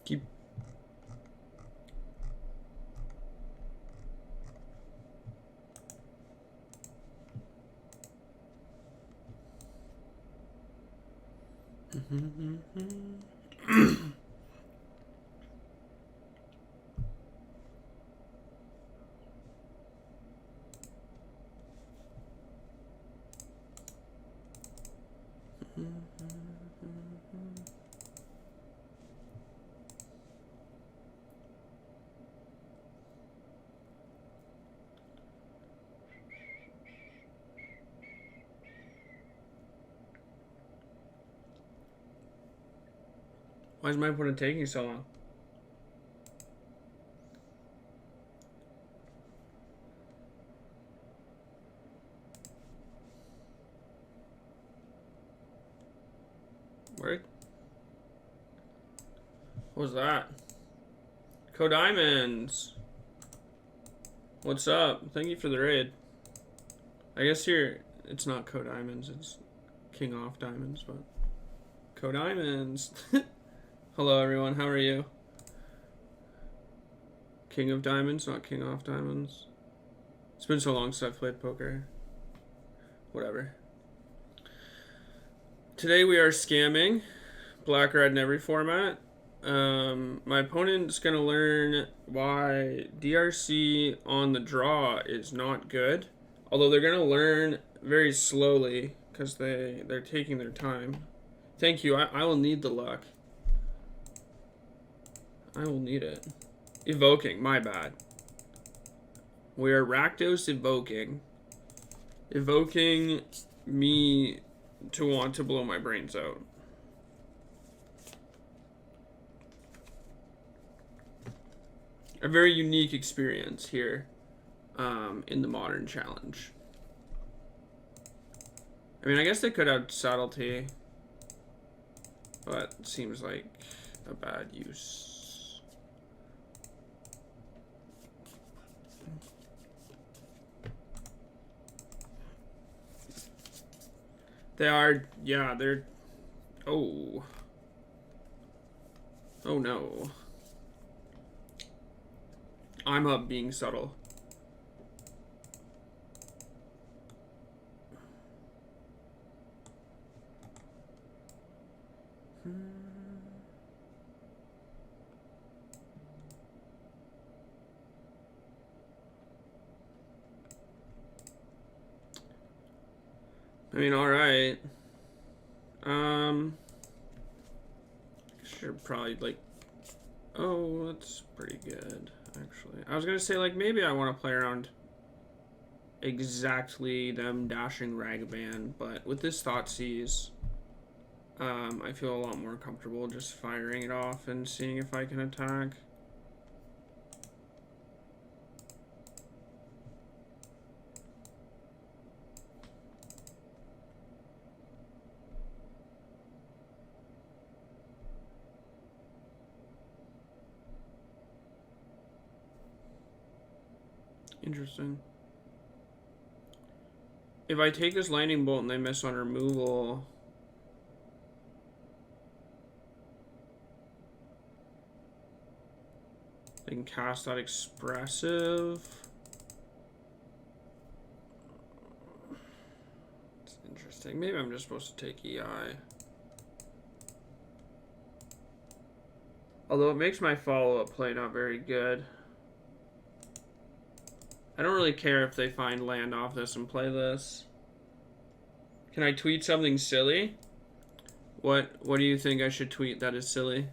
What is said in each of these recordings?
Keep. Why is my opponent taking so long? Where? What was that? Co-Diamonds. What's up? Thank you for the raid. I guess here it's not Co-Diamonds, it's King Off Diamonds, but Co-Diamonds. Hello everyone, how are you? King of Diamonds, not King Off Diamonds. It's been so long since I've played poker. Whatever. Today we are scamming black red in every format. My opponent's gonna learn why DRC on the draw is not good. Although they're gonna learn very slowly because they're taking their time. Thank you. I will need the luck. I will need it. Evoking, my bad. We are Rakdos Evoking. Evoking me to want to blow my brains out. A very unique experience here in the modern challenge. I mean, I guess they could have subtlety, but it seems like a bad use. They are, yeah, they're, oh. Oh no. I'm up being subtle. I mean, alright. Should probably, like, oh, that's pretty good, actually. I was gonna say, like, maybe I want to play around exactly them dashing Ragavan, but with this Thoughtseize, I feel a lot more comfortable just firing it off and seeing if I can attack. Interesting. If I take this lightning bolt and they miss on removal, they can cast that expressive. It's interesting. Maybe I'm just supposed to take EI. Although it makes my follow-up play not very good. I don't really care if they find land off this and play this. Can I tweet something silly? What do you think I should tweet that is silly?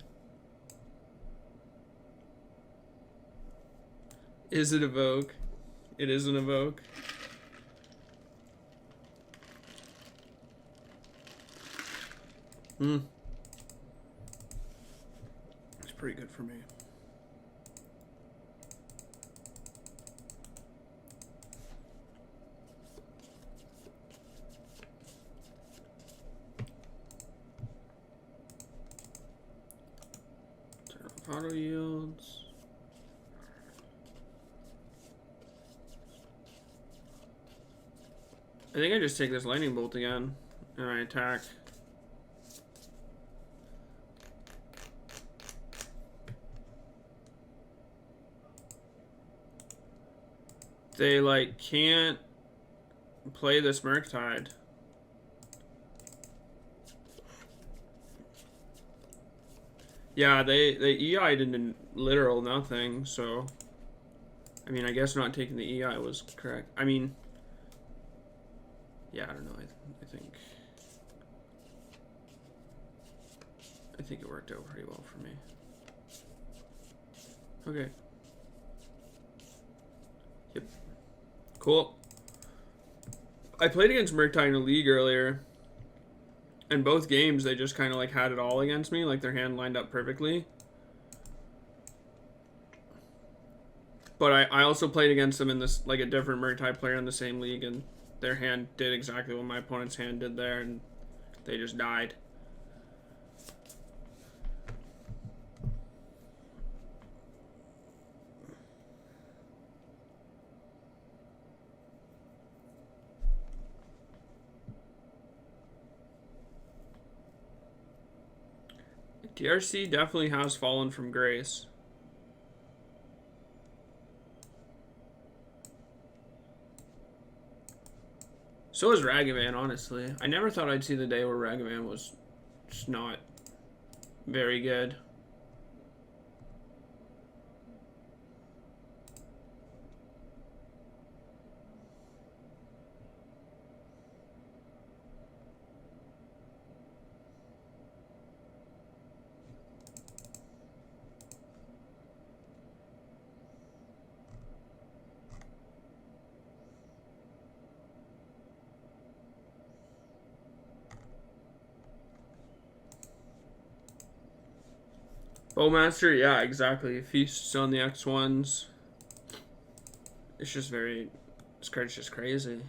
Is it Evoke? It is an Evoke. It's pretty good for me. Auto yields. I think I just take this lightning bolt again and I attack. They, like, can't play this Murktide. Yeah, they EI'd into literal nothing, so... I mean, I guess not taking the EI was correct. I mean... Yeah, I don't know. I think it worked out pretty well for me. Okay. Yep. Cool. I played against Murktide in a league earlier. And both games, they just kind of like had it all against me. Like their hand lined up perfectly. But I also played against them in this, like a different Murktide player in the same league. And their hand did exactly what my opponent's hand did there. And they just died. DRC definitely has fallen from grace. So is Ragavan, honestly. I never thought I'd see the day where Ragavan was just not very good. Bowmaster, yeah, exactly. Feasts on the X1s. It's just very... This card's just crazy.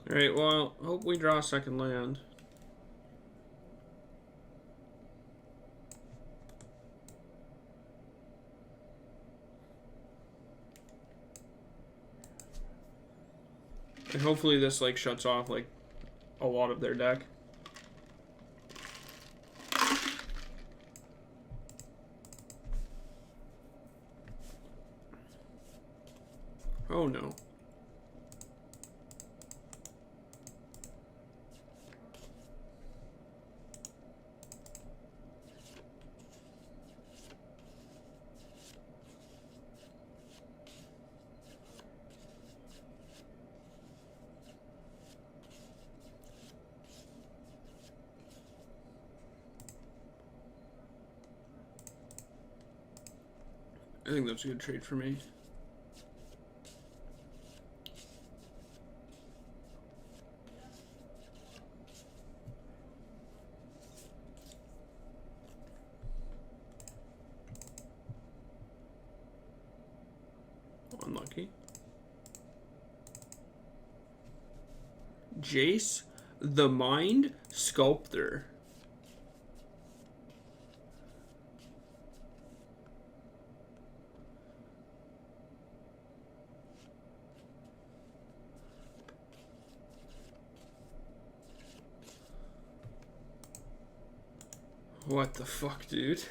Alright, well, hope we draw a second land. And hopefully this, like, shuts off, like, a lot of their deck. Oh, no. I think that's a good trade for me. Unlucky. Jace, the Mind Sculptor. What the fuck, dude?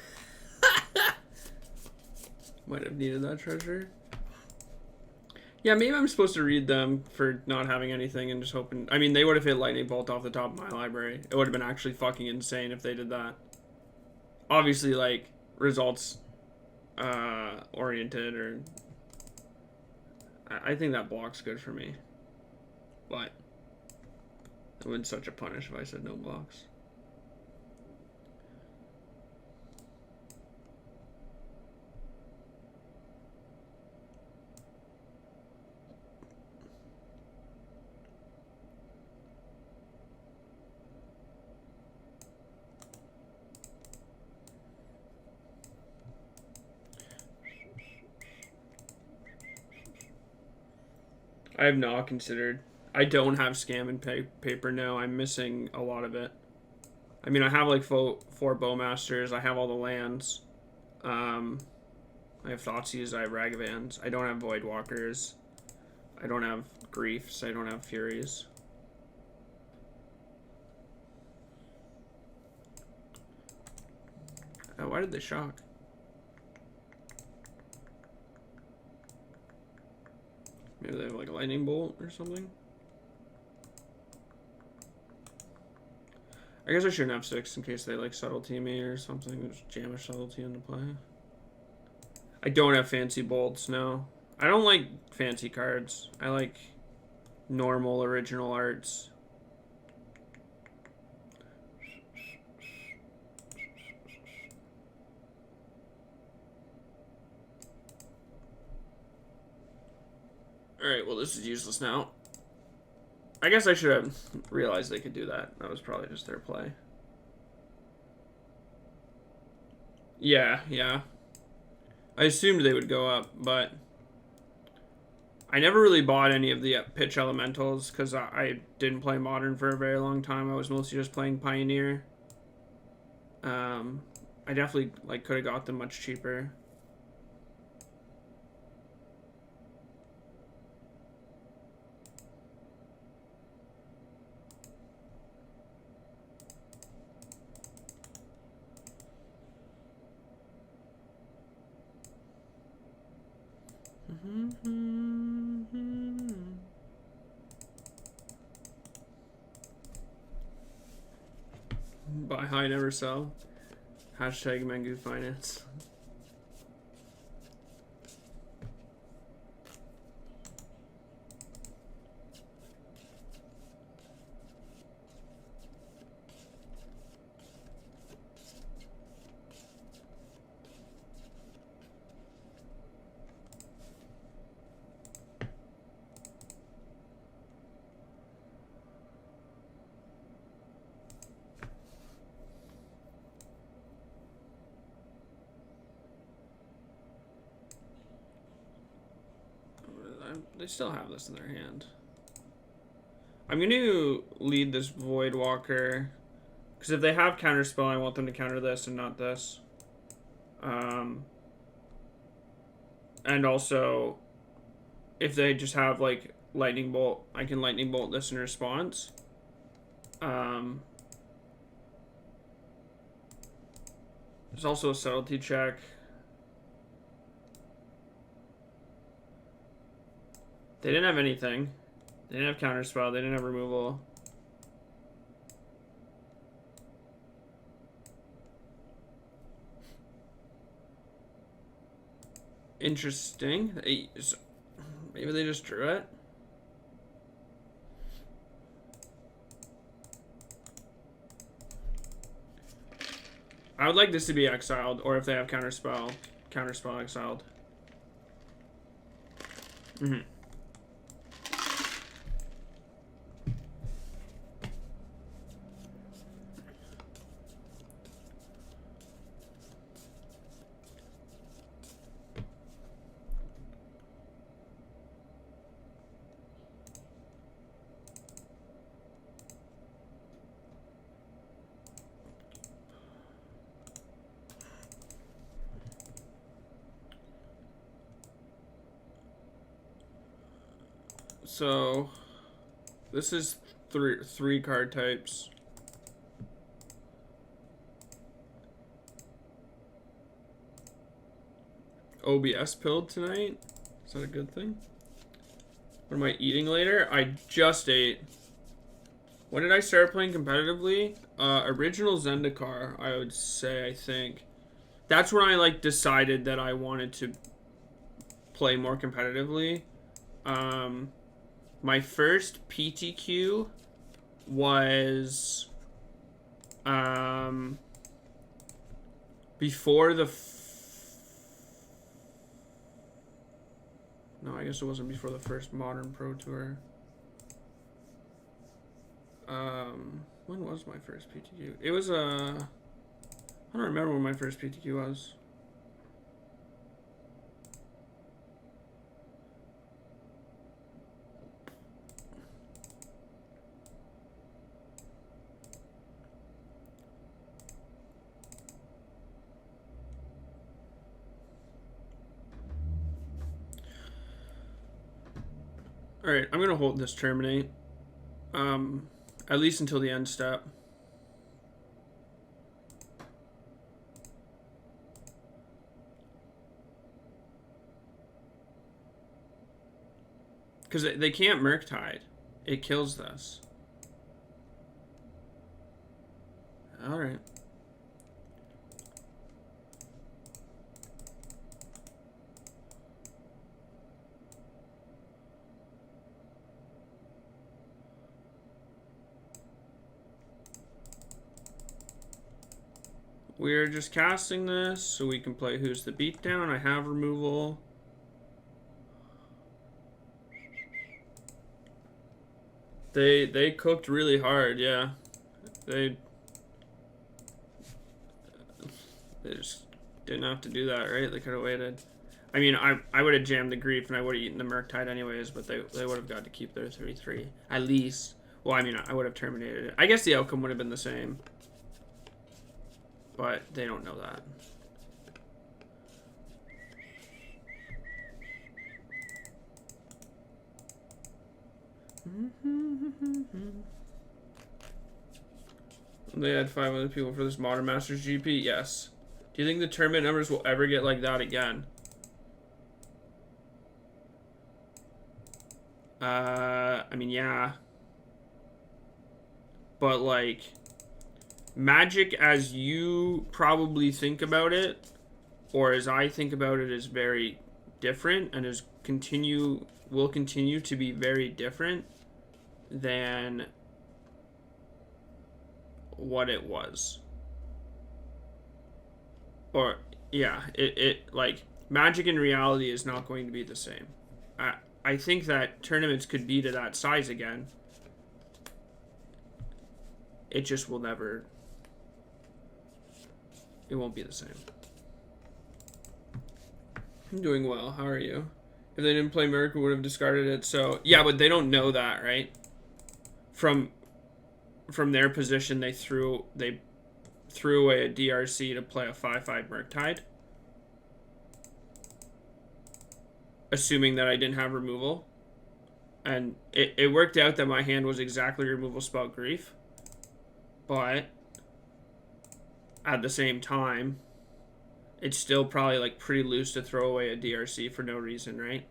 Might have needed that treasure. Yeah, maybe I'm supposed to read them for not having anything and just hoping... I mean, they would have hit Lightning Bolt off the top of my library. It would have been actually fucking insane if they did that. Obviously, like, results oriented or... I think that block's good for me. But it would be such a punish if I said no blocks. I have not considered. I don't have scam and paper now. I'm missing a lot of it. I mean, I have like four Bowmasters. I have all the lands. I have Thoughtseize. I have Ragavans. I don't have Voidwalkers. I don't have Griefs. I don't have Furies. Why did they shock? Maybe they have like a lightning bolt or something. I guess I shouldn't have 6 in case they like subtlety me or something. Just jam a subtlety into play. I don't have fancy bolts, no. I don't like fancy cards. I like normal original arts. Alright, well this is useless now. I guess I should have realized they could do that. That was probably just their play. Yeah, yeah. I assumed they would go up, but I never really bought any of the pitch elementals because I didn't play Modern for a very long time. I was mostly just playing Pioneer. I definitely like could have got them much cheaper. Buy high, never sell. Hashtag Mangu Finance. They still have this in their hand. I'm going to lead this Void Walker. Because if they have Counterspell, I want them to counter this and not this. And also, if they just have, like, Lightning Bolt, I can Lightning Bolt this in response. There's also a Subtlety check. They didn't have anything. They didn't have Counterspell. They didn't have removal. Interesting. Maybe they just drew it. I would like this to be exiled, or if they have Counterspell, Counterspell exiled. So, this is three card types. OBS pilled tonight? Is that a good thing? What am I eating later? I just ate. When did I start playing competitively? Original Zendikar, I would say, I think. That's when I, like, decided that I wanted to play more competitively. My first PTQ was before the no, I guess it wasn't before the first Modern Pro Tour. When was my first PTQ? It was I don't remember when my first PTQ was. Alright, I'm gonna hold this terminate. At least until the end step. Because they can't Murktide. It kills this. Alright. We're just casting this so we can play Who's the Beatdown. I have removal. They cooked really hard, yeah. They just didn't have to do that, right? They could have waited. I mean, I would have jammed the Grief and I would have eaten the Murktide anyways, but they would have got to keep their 3/3. At least. Well, I mean, I would have terminated it. I guess the outcome would have been the same. But they don't know that. They had 5 other people for this Modern Masters GP? Yes. Do you think the tournament numbers will ever get like that again? I mean, yeah. But, like, Magic as you probably think about it, or as I think about it, is very different and will continue to be very different than what it was. Or, yeah, it like, Magic in reality is not going to be the same. I think that tournaments could be to that size again. It just will never... It won't be the same. I'm doing well. How are you? If they didn't play Miracle, would have discarded it. So, yeah, but they don't know that, right? From their position, they threw away a DRC to play a 5/5 Murktide. Assuming that I didn't have removal. And it worked out that my hand was exactly removal spell Grief. But at the same time, it's still probably like pretty loose to throw away a DRC for no reason, right?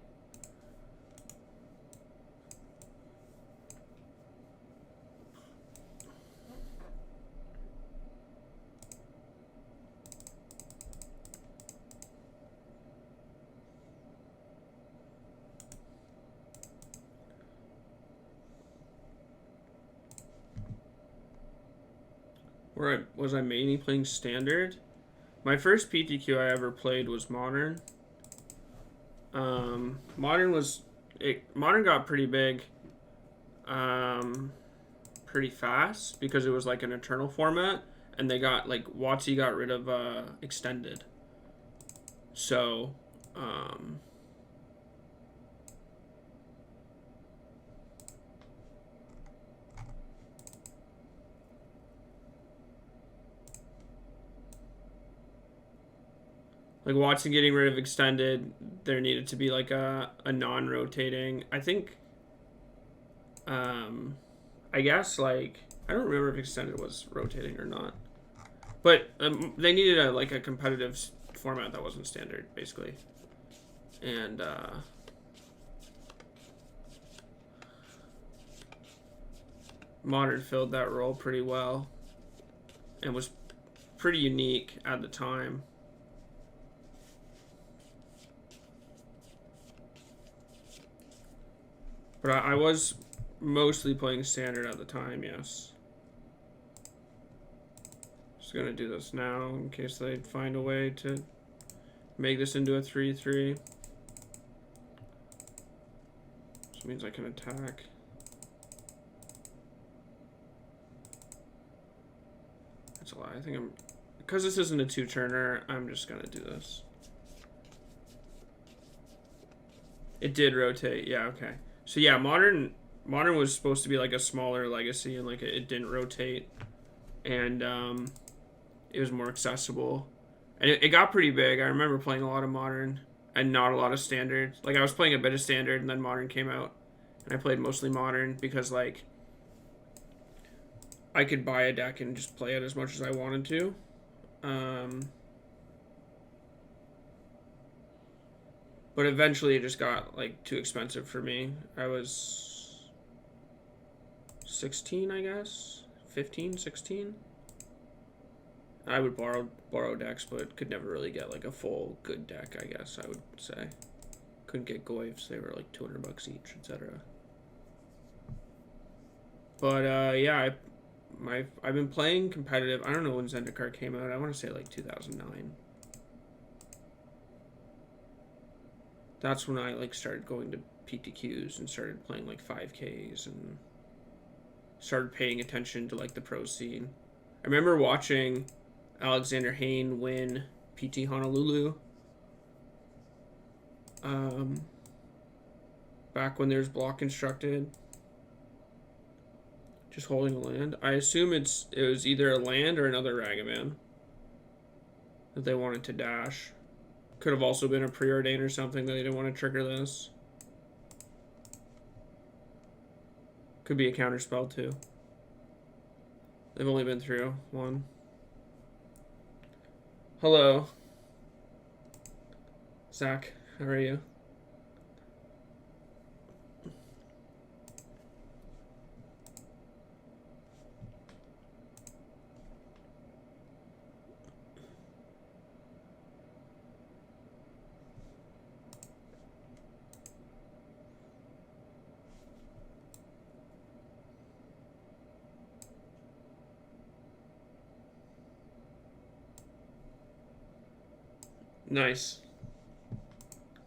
Was I mainly playing Standard? My first PTQ I ever played was Modern. Modern got pretty big pretty fast because it was like an Eternal format, and they got like WotC got rid of Extended. So like Watson getting rid of Extended, there needed to be like a non-rotating. I think, I guess like I don't remember if Extended was rotating or not, but they needed a competitive format that wasn't Standard basically, and Modern filled that role pretty well, and was pretty unique at the time. But I was mostly playing Standard at the time, yes. Just gonna do this now in case they find a way to make this into a 3/3. Which means I can attack. That's a lie. I think because this isn't a 2-turner, I'm just gonna do this. It did rotate, yeah, okay. So yeah, Modern was supposed to be like a smaller legacy, and like it didn't rotate, and it was more accessible, and it got pretty big. I remember playing a lot of Modern and not a lot of Standard. Like I was playing a bit of Standard, and then Modern came out, and I played mostly Modern because like I could buy a deck and just play it as much as I wanted to. But eventually it just got like too expensive for me. I was 16, I guess. 15, 16. I would borrow decks, but could never really get like a full good deck, I guess I would say. Couldn't get Goyfs, they were like 200 bucks each, etc. But yeah, I've been playing competitive. I don't know when Zendikar came out. I want to say like 2009. That's when I like started going to PTQs and started playing like 5Ks and started paying attention to like the pro scene. I remember watching Alexander Hayne win PT Honolulu. Back when there's block constructed. Just holding a land. I assume it was either a land or another Ragavan that they wanted to dash. Could have also been a preordain or something that they didn't want to trigger this. Could be a counterspell too. They've only been through one. Hello. Zach, how are you? Nice.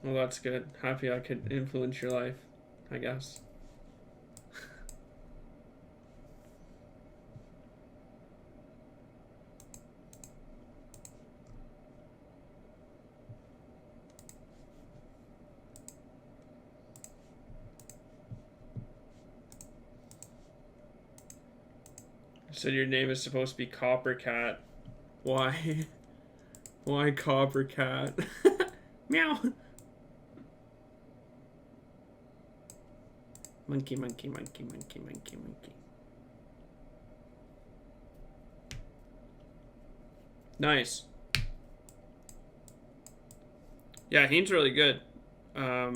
Well, that's good. Happy I could influence your life, I guess. So your name is supposed to be Copper Cat. Why? Why Copper Cat? Meow. Monkey, monkey, monkey, monkey, monkey, monkey. Nice. Yeah, Heen's really good. I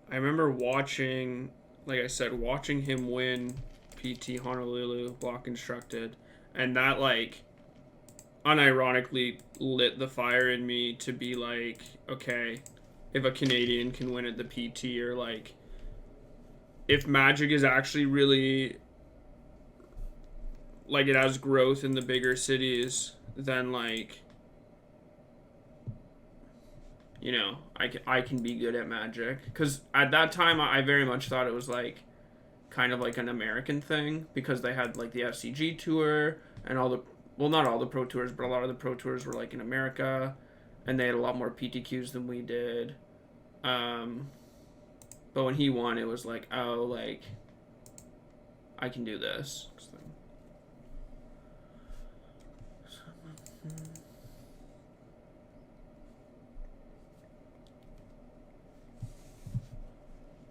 remember watching, like I said, watching him win PT Honolulu block constructed, and that like unironically lit the fire in me to be like, okay, if a Canadian can win at the PT, or like if Magic is actually really like it has growth in the bigger cities, then like, you know, I can be good at Magic. Because at that time, I very much thought it was like kind of like an American thing, because they had like the FCG tour and all the, well, not all the pro tours, but a lot of the pro tours were like in America, and they had a lot more PTQs than we did. But when he won, it was like, oh, like I can do this.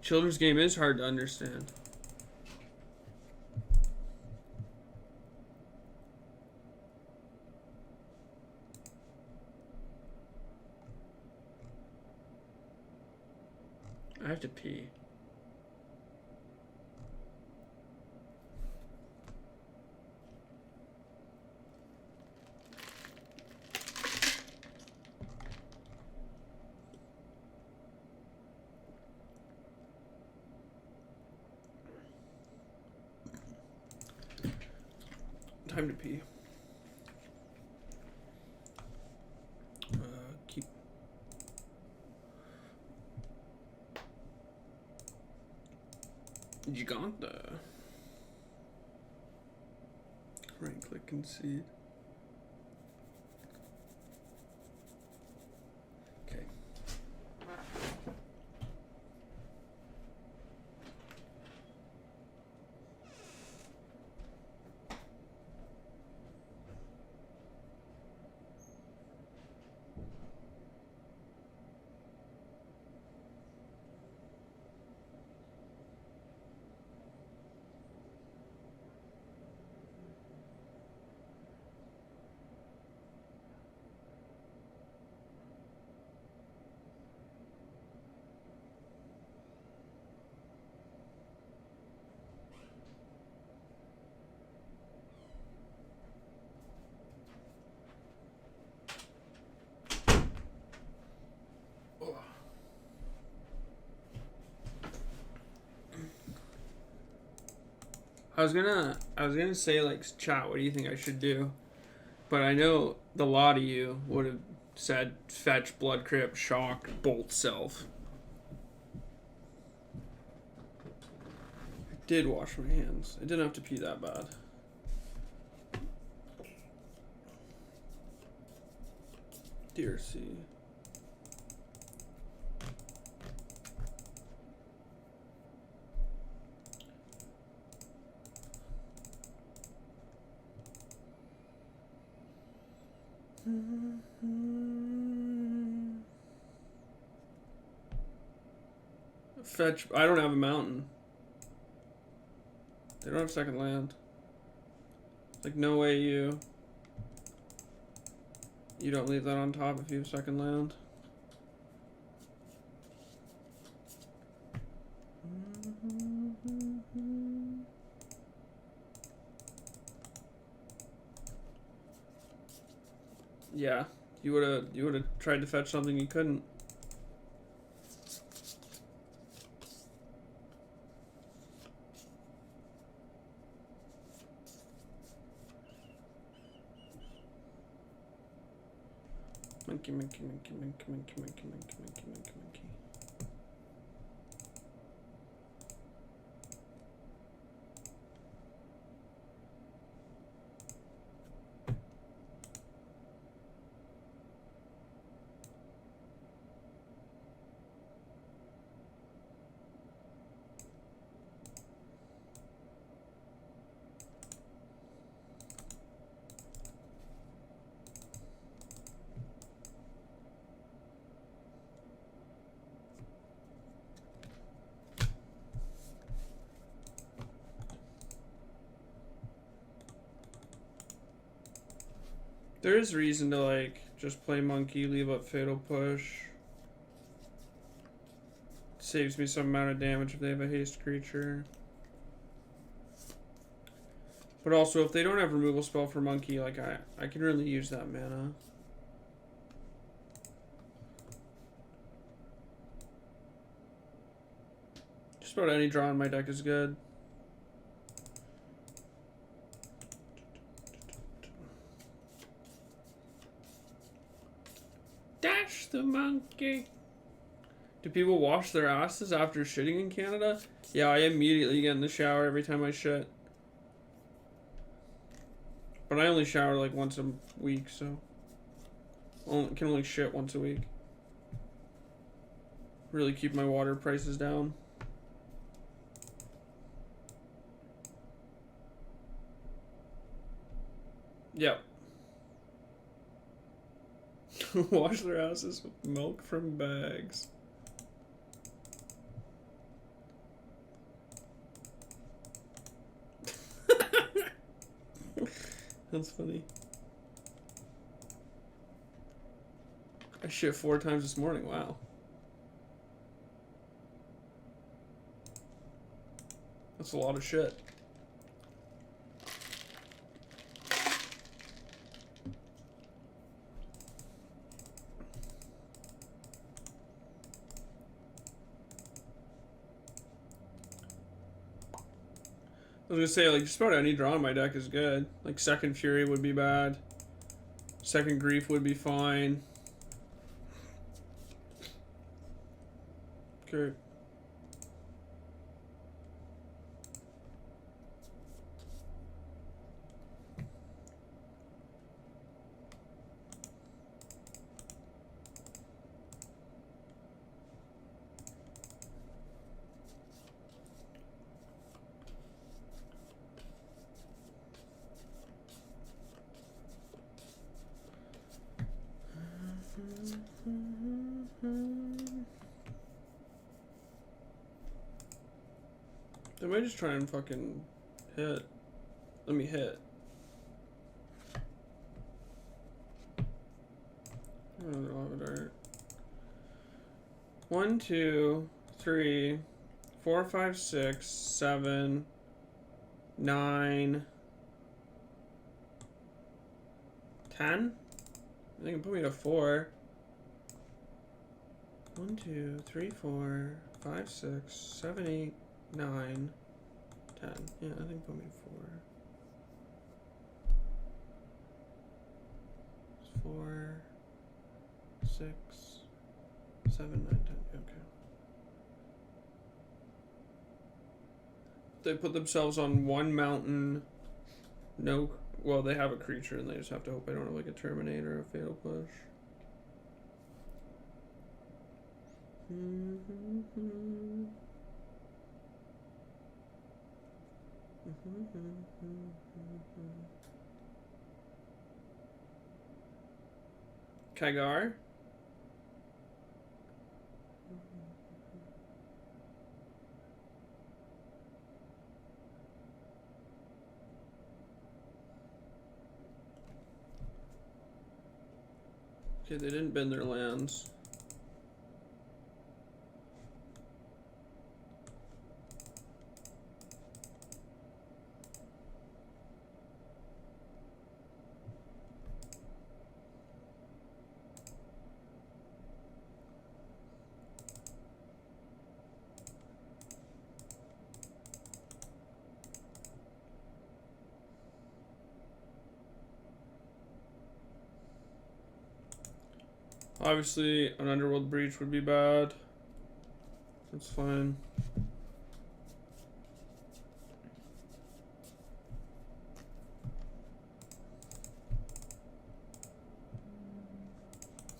Children's game is hard to understand. I have to pee. Time to pee. Keep. Giganta. Right click concede. Okay. I was gonna say like chat. What do you think I should do? But I know the lot of you would have said fetch, blood crypt, shock, bolt self. I did wash my hands. I didn't have to pee that bad. DRC. Fetch. I don't have a mountain. They don't have second land. Like, no way you don't leave that on top if you have second land. Yeah, you would have tried to fetch something you couldn't. Monkey, monkey, monkey, monkey, monkey, monkey, monkey, monkey, monkey, monkey. There is reason to like just play monkey, leave up fatal push. Saves me some amount of damage if they have a haste creature. But also if they don't have removal spell for monkey, like I can really use that mana. Just about any draw in my deck is good. Dash the monkey. Do people wash their asses after shitting in Canada? Yeah, I immediately get in the shower every time I shit. But I only shower like once a week, so can only shit once a week. Really keep my water prices down. Yep. Wash their asses with milk from bags. That's funny. I shit 4 times this morning. Wow. That's a lot of shit. I was gonna say, like, just about any draw in my deck is good. Like, Second Fury would be bad. Second Grief would be fine. Okay. They might just try and fucking hit. Let me hit. Oh, they'll have a dart. 1, 2, 3, 4, 5, 6, 7, 9, 10. They can put me to 4. 1, 2, 3, 4, 5, 6, 7, 8, 9, 10. Yeah, I think put me 4. 4, 6, 7, 9, 10. Okay. They put themselves on one mountain. No, well, they have a creature, and they just have to hope I don't have like a Terminate or a Fatal Push. Kagar. Okay, they didn't bend their lands. Obviously, an Underworld Breach would be bad. That's fine.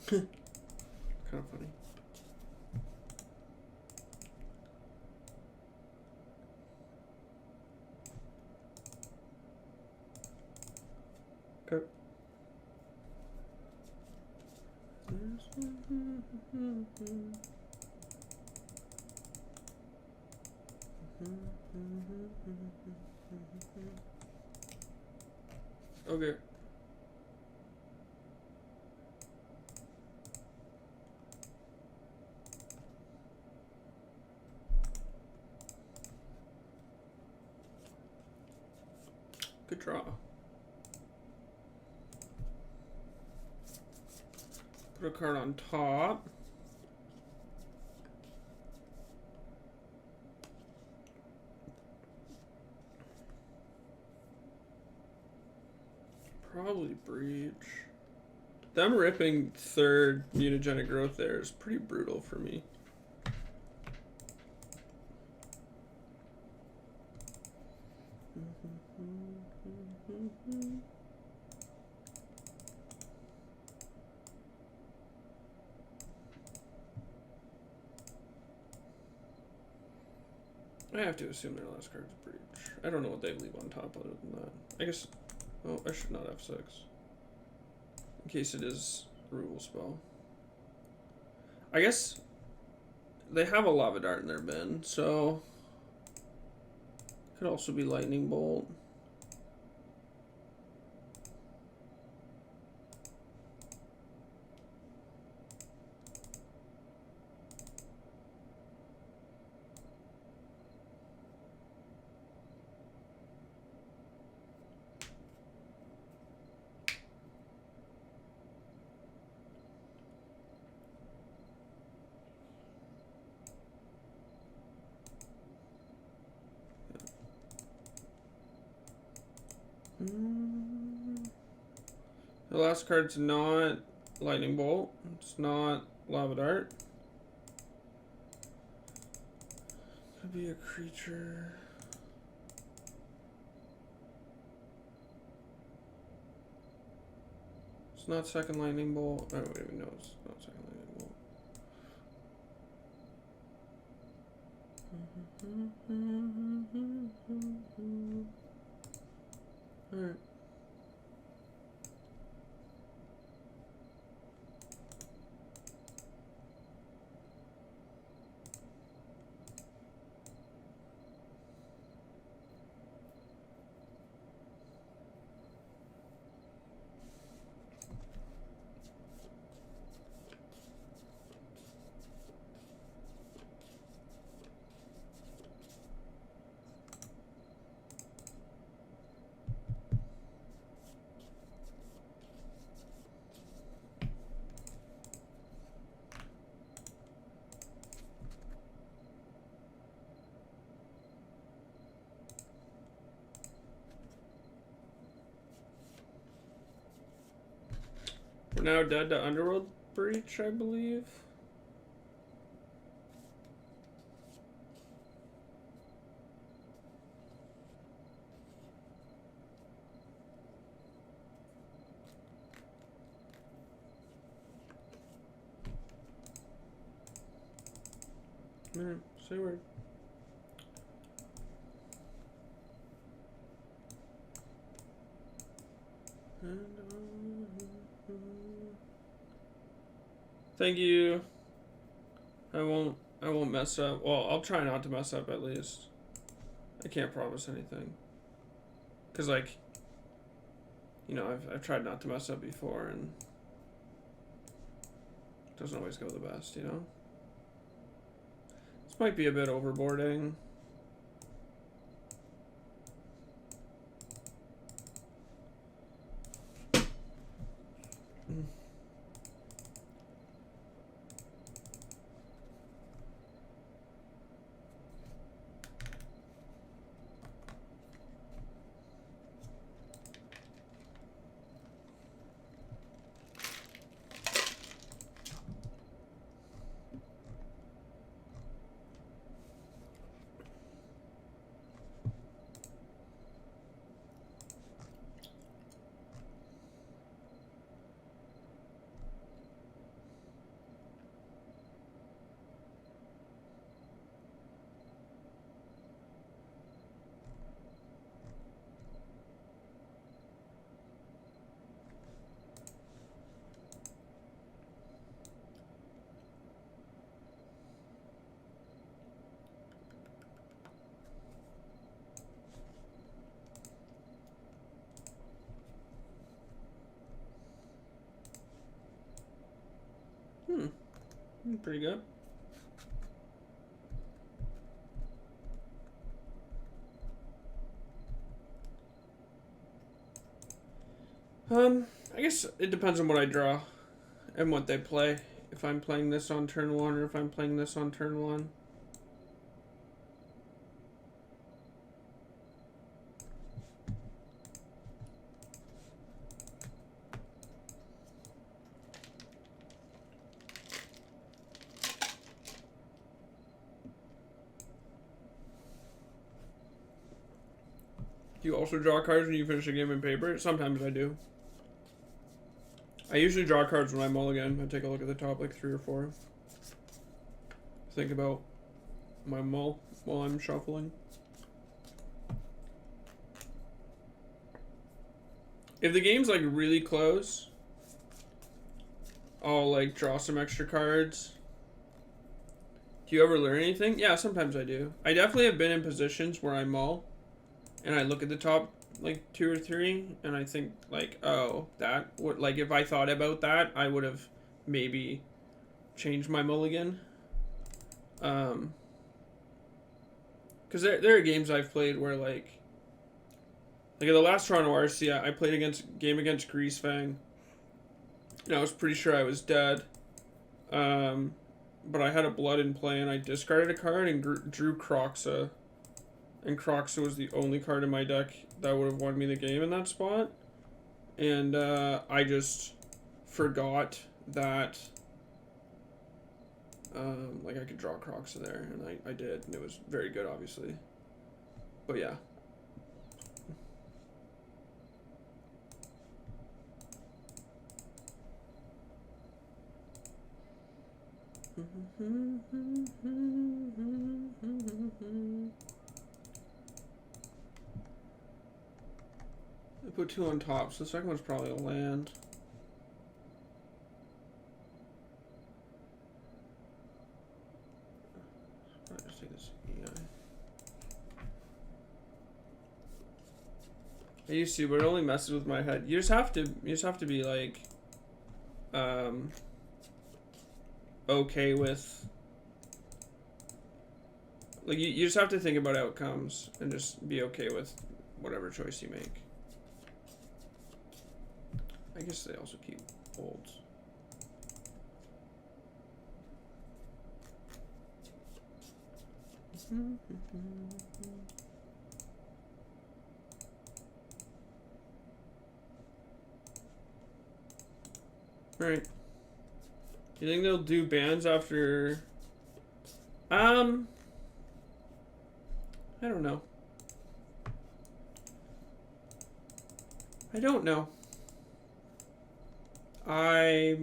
Kind of funny. Okay. Okay. Good draw. Put a card on top. Probably Breach. Them ripping third mutagenic growth there is pretty brutal for me. I have to assume their last card's Breach. I don't know what they leave on top other than that. I guess. Oh, I should not have 6. In case it is a removal spell. I guess they have a Lava Dart in their bin, so could also be Lightning Bolt. The last card's not Lightning Bolt. It's not Lava Dart. Could be a creature. It's not second Lightning Bolt. Oh, wait, no, it's not second Lightning Bolt. Alright. We're now dead to Underworld Breach, I believe. Say word. Thank you. I won't mess up. Well, I'll try not to mess up at least. I can't promise anything. Cause like, you know, I've tried not to mess up before and it doesn't always go the best, you know? This might be a bit overboarding. Pretty good. I guess it depends on what I draw and what they play. If I'm playing this on turn 1 or if I'm playing this on turn 1. Do you also draw cards when you finish a game in paper? Sometimes I do. I usually draw cards when I mulligan. I take a look at the top like 3 or 4. Think about my mull while I'm shuffling. If the game's like really close, I'll like draw some extra cards. Do you ever learn anything? Yeah, sometimes I do. I definitely have been in positions where I mull and I look at the top like 2 or 3 and I think like, oh, that would, like, if I thought about that, I would have maybe changed my mulligan. Because there are games I've played where like at the last Toronto RC, I played game against Greasefang and I was pretty sure I was dead. But I had a blood in play and I discarded a card and drew Croxa. And Croxa was the only card in my deck that would have won me the game in that spot. And I just forgot that like I could draw Croxa there, and I did, and it was very good, obviously. But yeah. I put 2 on top, so the second one's probably a land. Alright, just take this EI. I used to, but it only messes with my head. You just have to be like okay with, like, you just have to think about outcomes and just be okay with whatever choice you make. I guess they also keep holds. Alright. You think they'll do bans after... I don't know. I don't know. I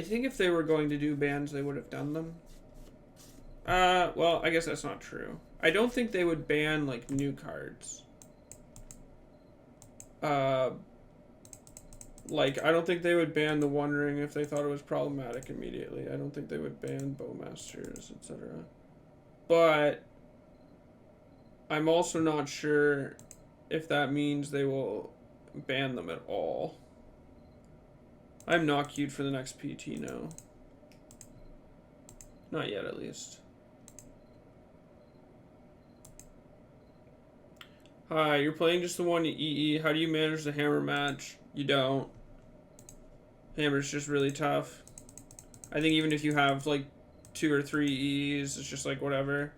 think if they were going to do bans, they would have done them. Well, I guess that's not true. I don't think they would ban, like, new cards. Like, I don't think they would ban the One Ring if they thought it was problematic immediately. I don't think they would ban Bowmasters, etc. But I'm also not sure if that means they will ban them at all. I'm not queued for the next PT, no. Not yet, at least. Hi, you're playing just the one EE. How do you manage the hammer match? You don't. Hammer's just really tough. I think even if you have like 2 or 3 E's, it's just like whatever.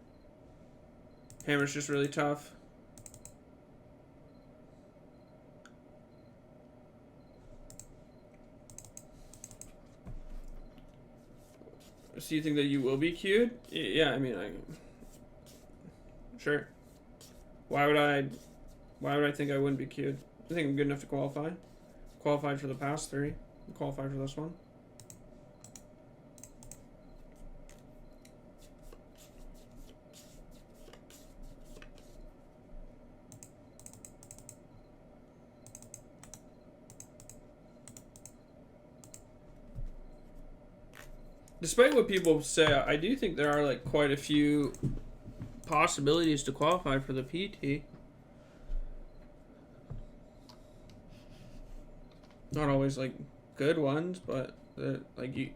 Hammer's just really tough. So you think that you will be queued? Yeah, I mean, sure. Why would I think I wouldn't be queued? I think I'm good enough to qualify. Qualified for the past 3. I'm qualified for this one. Despite what people say, I do think there are like quite a few possibilities to qualify for the PT. Not always like good ones, but like you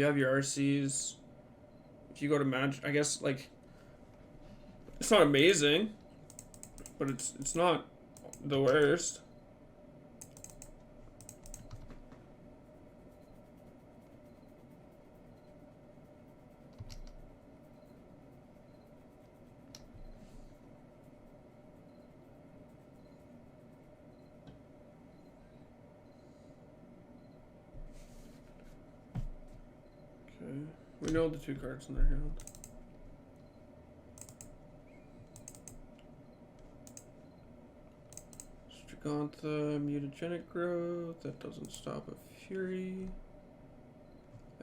have your RCs. If you go to match, I guess like it's not amazing, but it's not the worst. We know the 2 cards in their hand. Strigantha, mutagenic growth. That doesn't stop a Fury.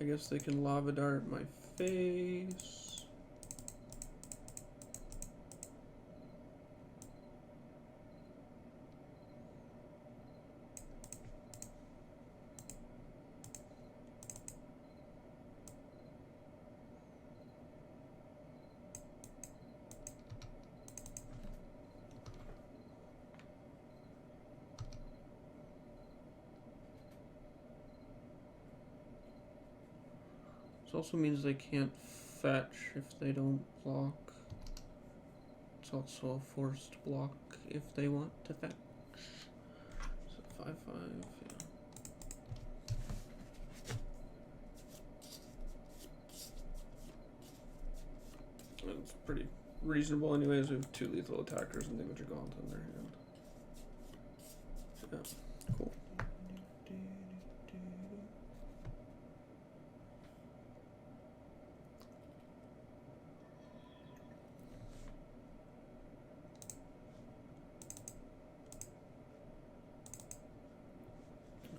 I guess they can lava dart my face. This also means they can't fetch if they don't block. It's also a forced block if they want to fetch. So 5/5, yeah. That's pretty reasonable anyways. We have 2 lethal attackers and they have Gigant in their hand. Yeah, cool.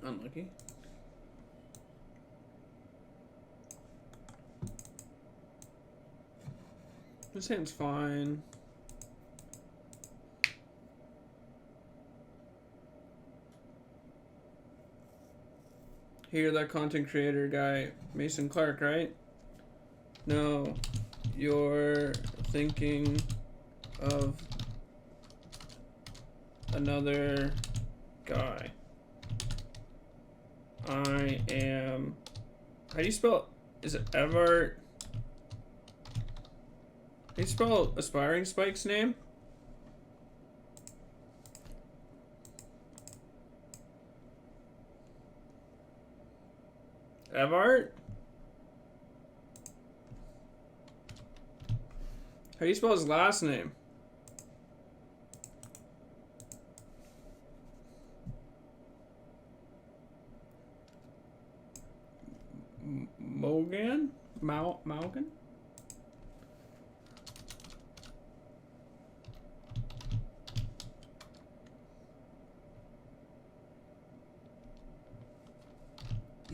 Unlucky. This hand's fine. Here, that content creator guy, Mason Clark, right? No, you're thinking of another guy. I am. How do you spell? Is it Evart? How do you spell Aspiring Spike's name? Evart? How do you spell his last name?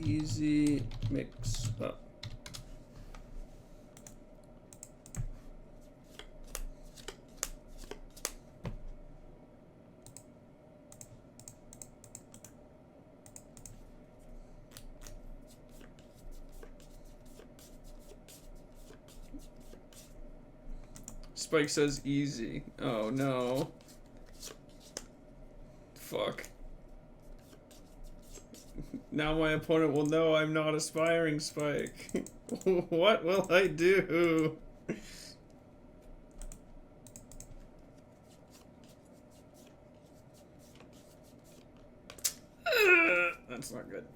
Easy mix up. Spike says easy. Oh no. Fuck. Now my opponent will know I'm not aspiring Spike. What will I do? That's not good.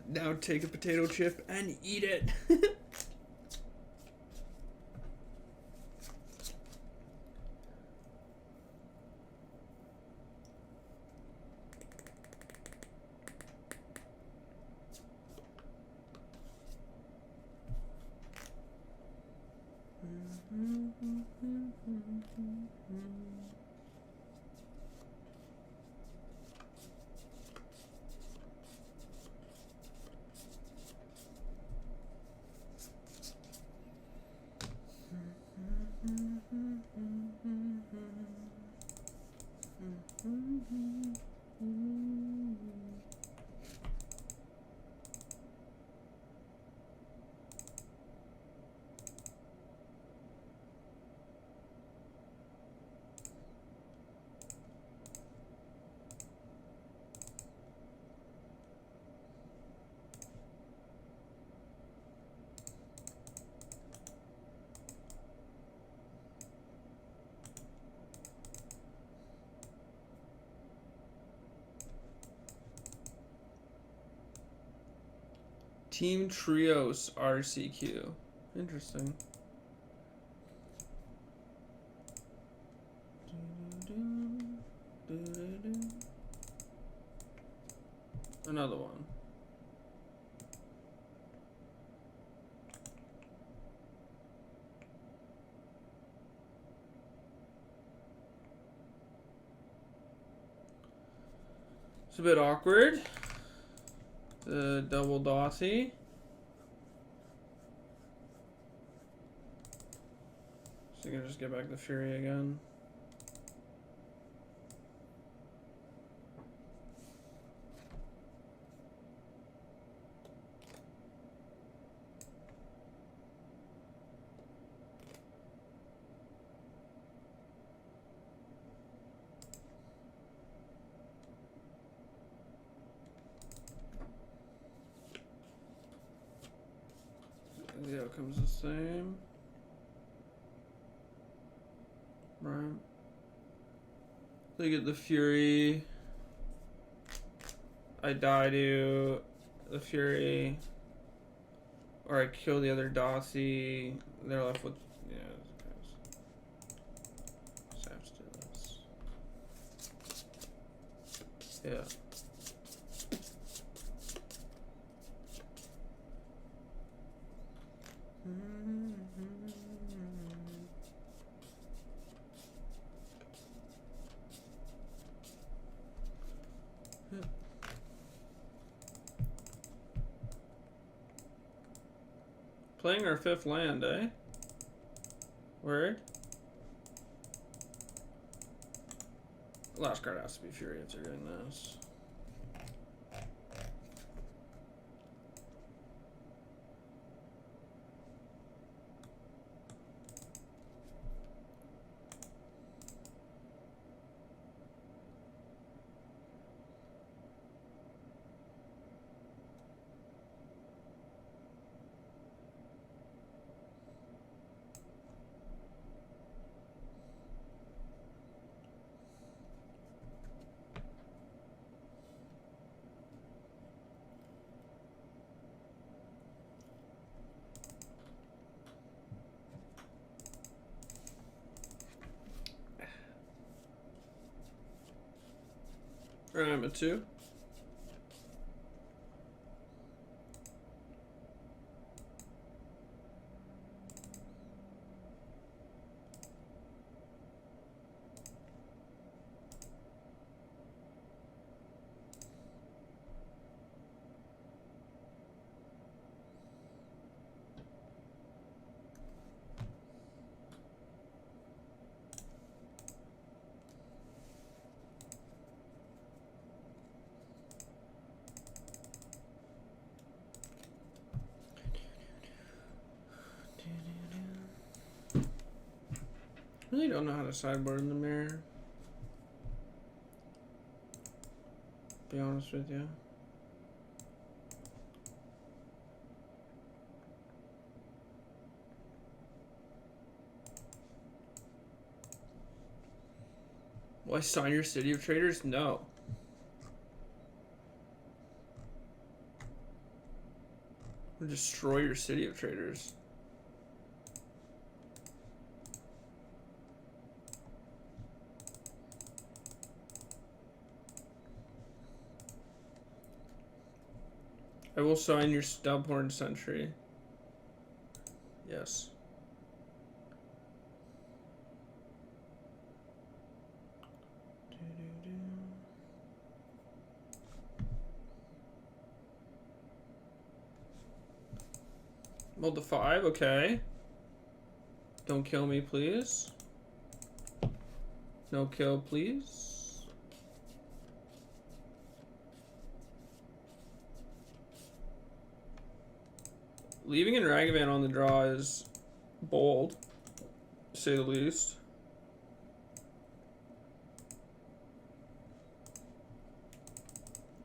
Now take a potato chip and eat it. Team Trios RCQ. Interesting. Another one. It's a bit awkward. The double Dothy. So you can just get back the Fury again. The outcome's the same. Right. They get the Fury. I die to the Fury. Or I kill the other Dothy. They're left with, yeah. Just have to do this. Yeah. Playing our 5th land, eh? Word? Last card has to be Fury if they're doing this. Alright, I'm at 2. Really don't know how to sideboard in the mirror. Be honest with you. Will I sign your City of Traders? No. I'll destroy your City of Traders. I will sign your Stubhorn Sentry. Yes. Roll the 5, okay. Don't kill me, please. No kill, please. Leaving in Ragavan on the draw is bold, to say the least.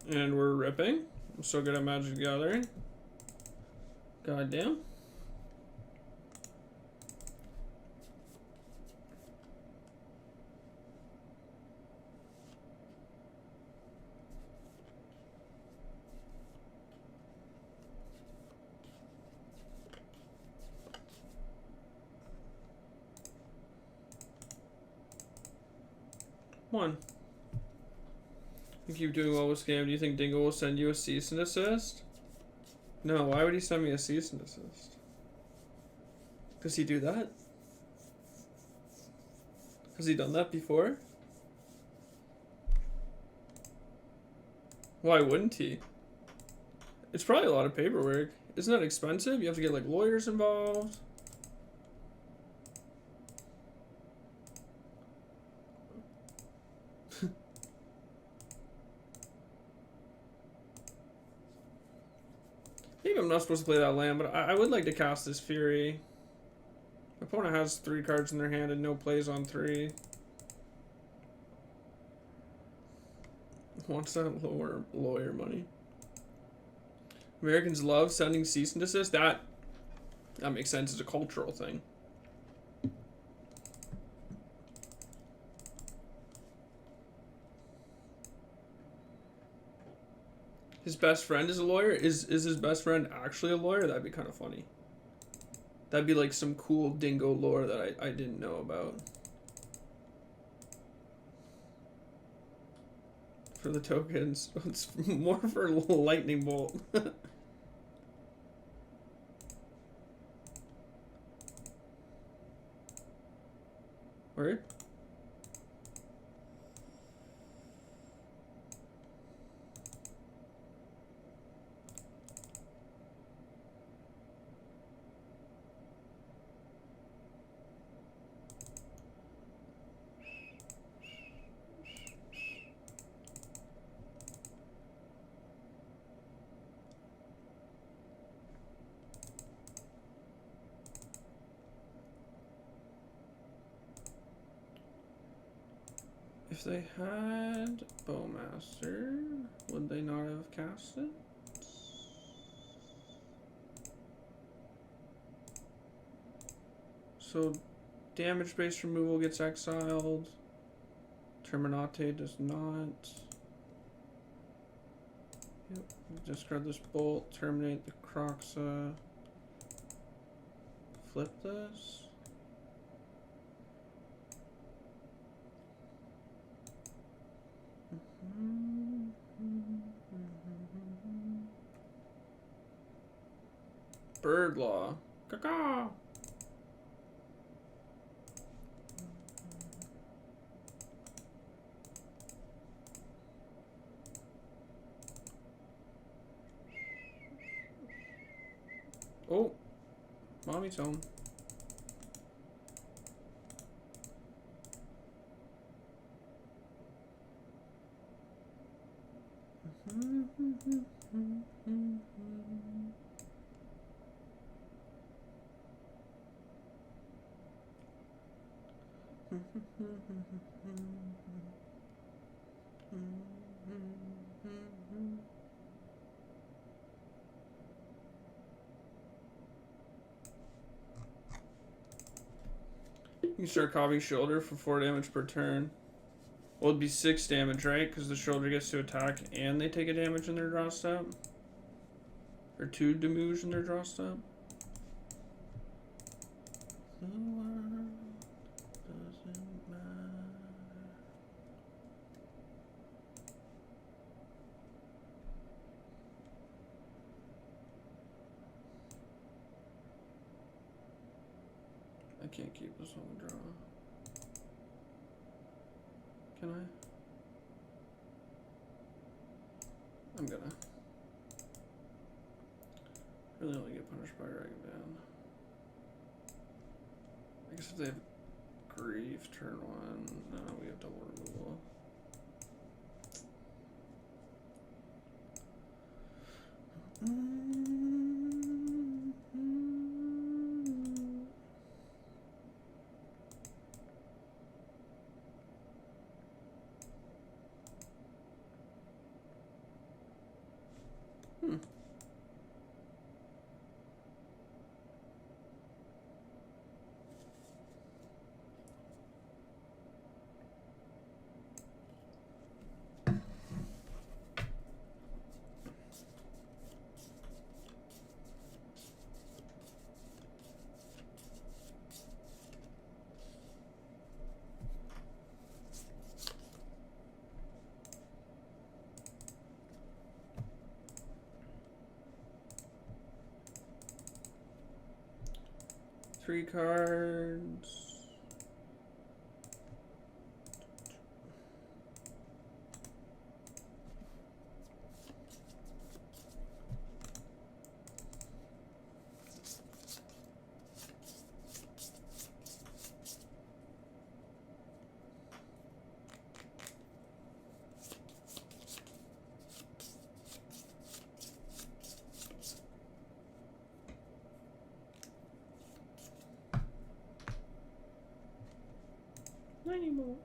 And we're ripping. I'm so good at Magic the Gathering. Goddamn. One. You keep doing well with Scam. Do you think Dingle will send you a cease and desist? No, why would he send me a cease and desist? Does he do that? Has he done that before? Why wouldn't he? It's probably a lot of paperwork. Isn't that expensive? You have to get like lawyers involved. Maybe I'm not supposed to play that land, but I would like to cast this Fury. My opponent has 3 cards in their hand and no plays on 3. Wants that lower lawyer money. Americans love sending cease and desist. That makes sense. It's a cultural thing. His best friend is a lawyer? Is his best friend actually a lawyer? That'd be kind of funny. That'd be like some cool dingo lore that I didn't know about. For the tokens. It's more for lightning bolt. Word? If they had Bowmaster, would they not have cast it? So damage-based removal gets exiled. Terminate does not. Yep. Discard this bolt. Terminate the Croxa. Flip this. Bird Law. Caw-caw. Oh, mommy's home. You start copying shoulder for 4 damage per turn. Well, it'd be 6 damage, right? Because the shoulder gets to attack and they take a damage in their draw step. Or 2 damage in their draw step. The world doesn't matter. I can't keep this on the draw. Can I? I'm gonna. Really only get punished by writing down. I guess if they have grief turn 1, no, we have double removal. Three cards. Anymore.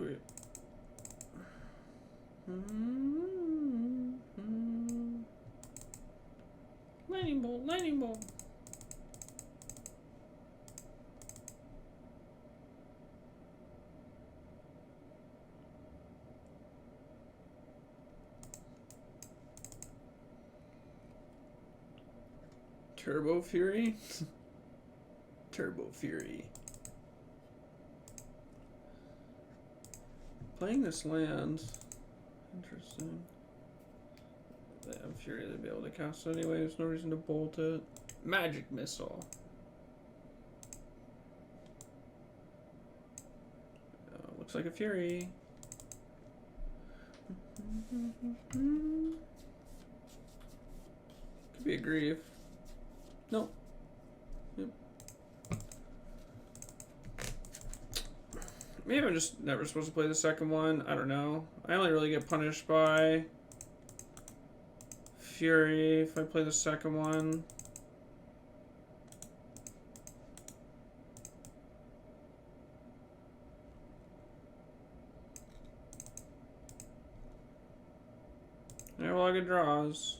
Okay. Lightning bolt, lightning bolt. Turbo Fury? Turbo Fury. Playing this land. Interesting. They have Fury, they'd be able to cast it anyway. There's no reason to bolt it. Magic Missile. Looks like a Fury. Could be a Grief. Nope. Yep. Maybe I'm just never supposed to play the second one. I don't know. I only really get punished by Fury if I play the second one. I have a lot of good draws.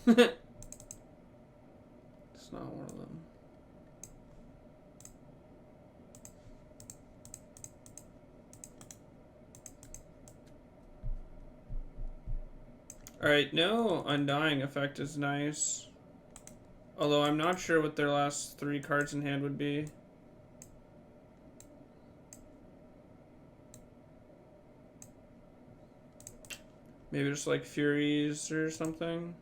It's not one of them. Alright, no Undying effect is nice. Although I'm not sure what their last 3 cards in hand would be. Maybe just like Furies or something.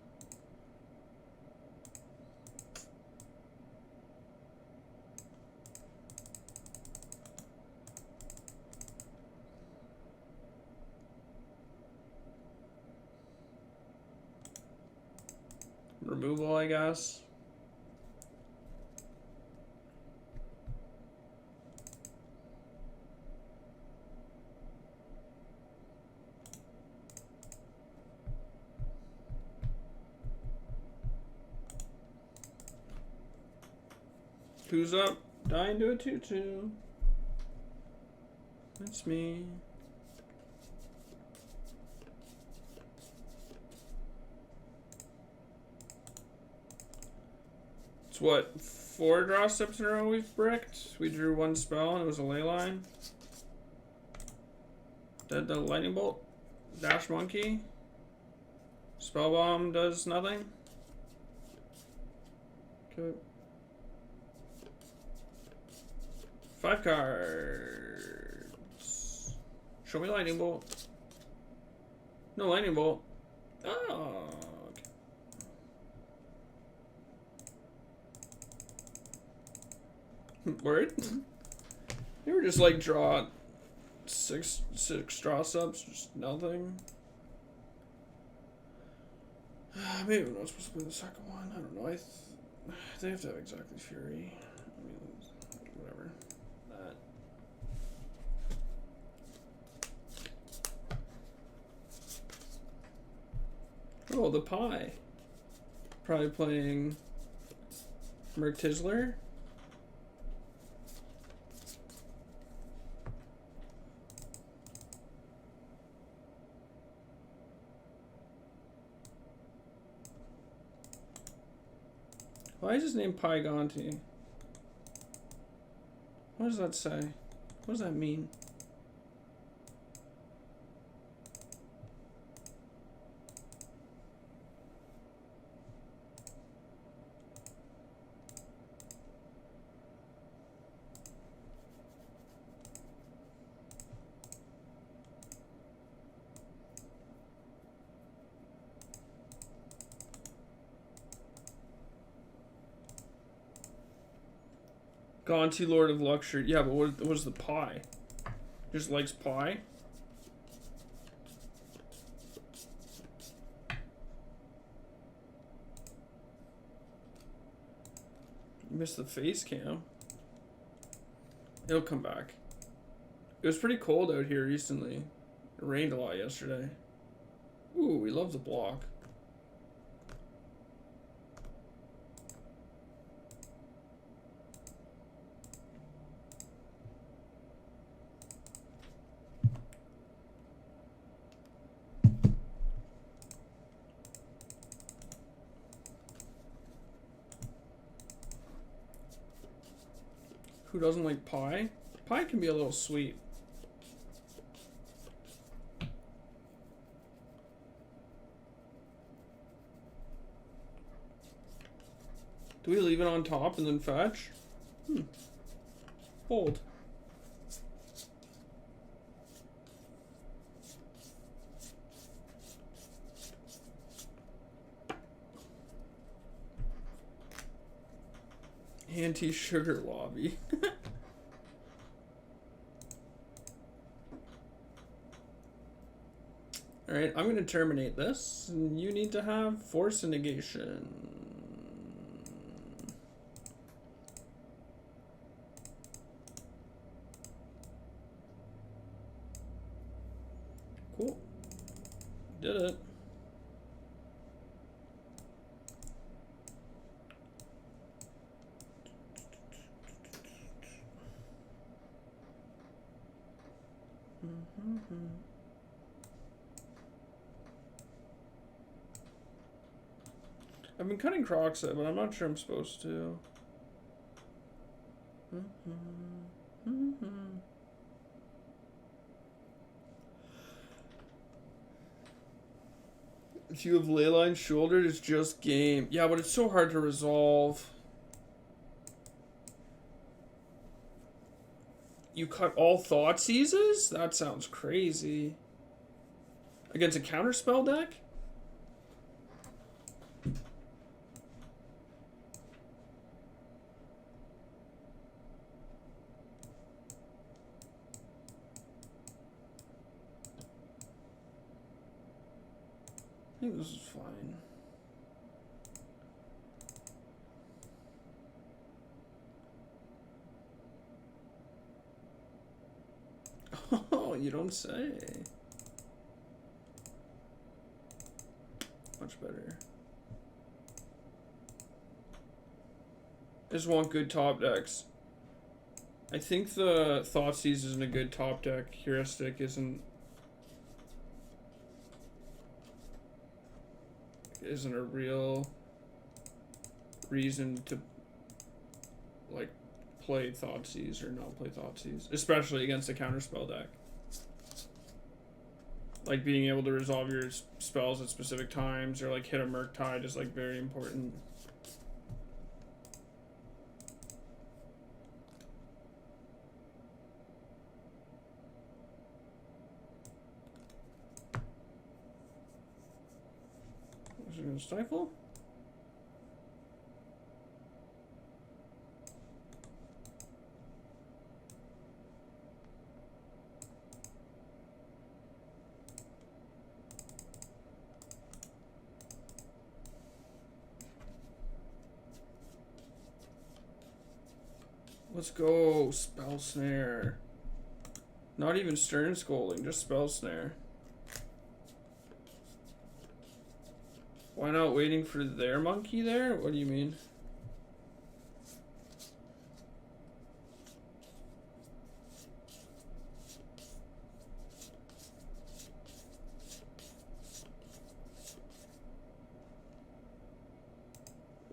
removal, I guess. Who's up? Dying to a 2/2. That's me. It's what, 4 draw steps in a row we've bricked? We drew 1 spell and it was a ley line. Dead the lightning bolt. Dash monkey. Spell bomb does nothing. Okay. 5 cards. Show me lightning bolt. No lightning bolt. Oh. Okay. Word? You were just like draw six draw subs, just nothing. Maybe I'm not supposed to play the second one. I don't know. They have to have exactly Fury. I mean, whatever. Oh, the pie. Probably playing Merc Tizzler. Why is his name Pi Gonti? What does that say? What does that mean? Gonti, Lord of Luxury. Yeah, but what was the pie? Just likes pie? You missed the face cam. It'll come back. It was pretty cold out here recently. It rained a lot yesterday. Ooh, we love the block. Who doesn't like pie? Pie can be a little sweet. Do we leave it on top and then fetch? Hold. Anti-sugar lobby. Alright, I'm going to terminate this. And you need to have force and negation. Cool. Did it. I've been cutting Crocs out, but I'm not sure I'm supposed to. If you have Leyline shouldered, it's just game. Yeah, but it's so hard to resolve. You cut all thought seizes? That sounds crazy. Against a counterspell deck? I think this is fine. You don't say. Much better. I just want good top decks. I think the Thoughtseize isn't a good top deck. Heuristic isn't a real reason to like play Thoughtseize or not play Thoughtseize, especially against a counterspell deck. Like being able to resolve your spells at specific times or like hit a Murktide is like very important. Is it gonna stifle? Let's go, Spell Snare. Not even Stern Scolding, just Spell Snare. Why not waiting for their monkey there? What do you mean?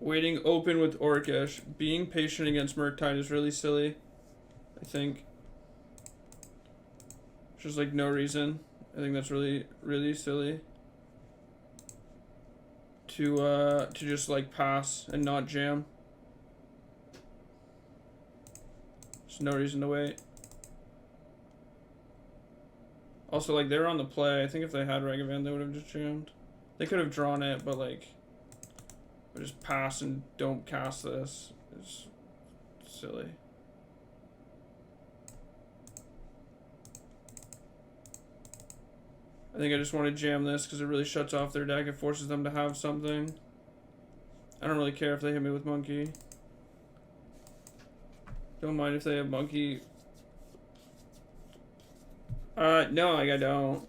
Waiting open with Orcish. Being patient against Murktide is really silly, I think. Just like no reason. I think that's really, really silly. To just like pass and not jam. There's no reason to wait. Also, like, they were on the play. I think if they had Ragavan, they would have just jammed. They could have drawn it, but like, just pass and don't cast this. It's silly. I think I just want to jam this because it really shuts off their deck. It forces them to have something. I don't really care if they hit me with Monkey. Don't mind if they have Monkey. No, like I don't.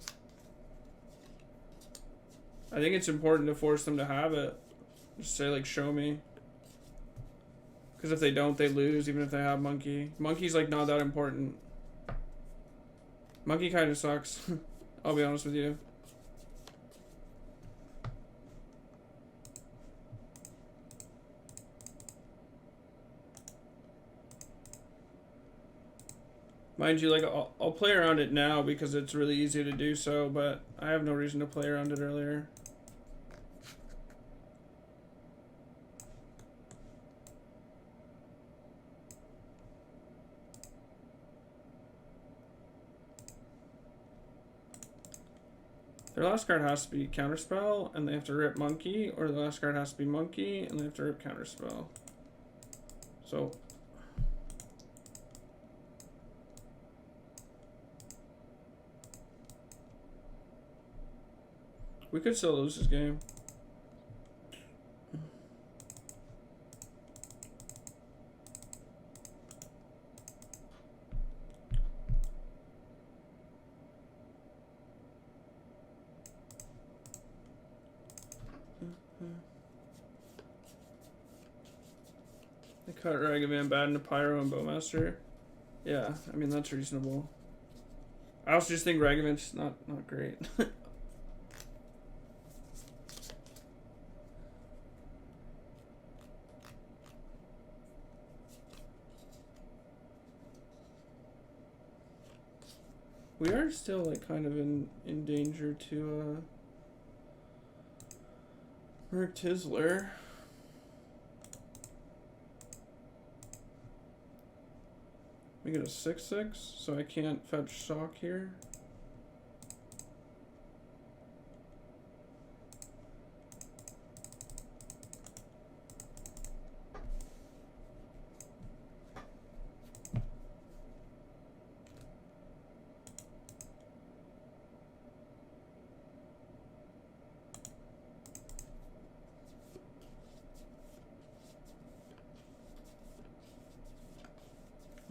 I think it's important to force them to have it. Just say like, show me. Because if they don't, they lose even if they have Monkey. Monkey's like not that important. Monkey kind of sucks. I'll be honest with you. Mind you, like, I'll play around it now because it's really easy to do so, but I have no reason to play around it earlier. Their last card has to be Counterspell, and they have to rip Monkey, or the last card has to be Monkey, and they have to rip Counterspell. So... we could still lose this game. They cut Ragavan bad into Pyro and Bowmaster. Yeah, I mean, that's reasonable. I also just think Ragavan's not great. We are still like kind of in danger to Merc Tizzler. We get a 6/6, so I can't fetch Sock here.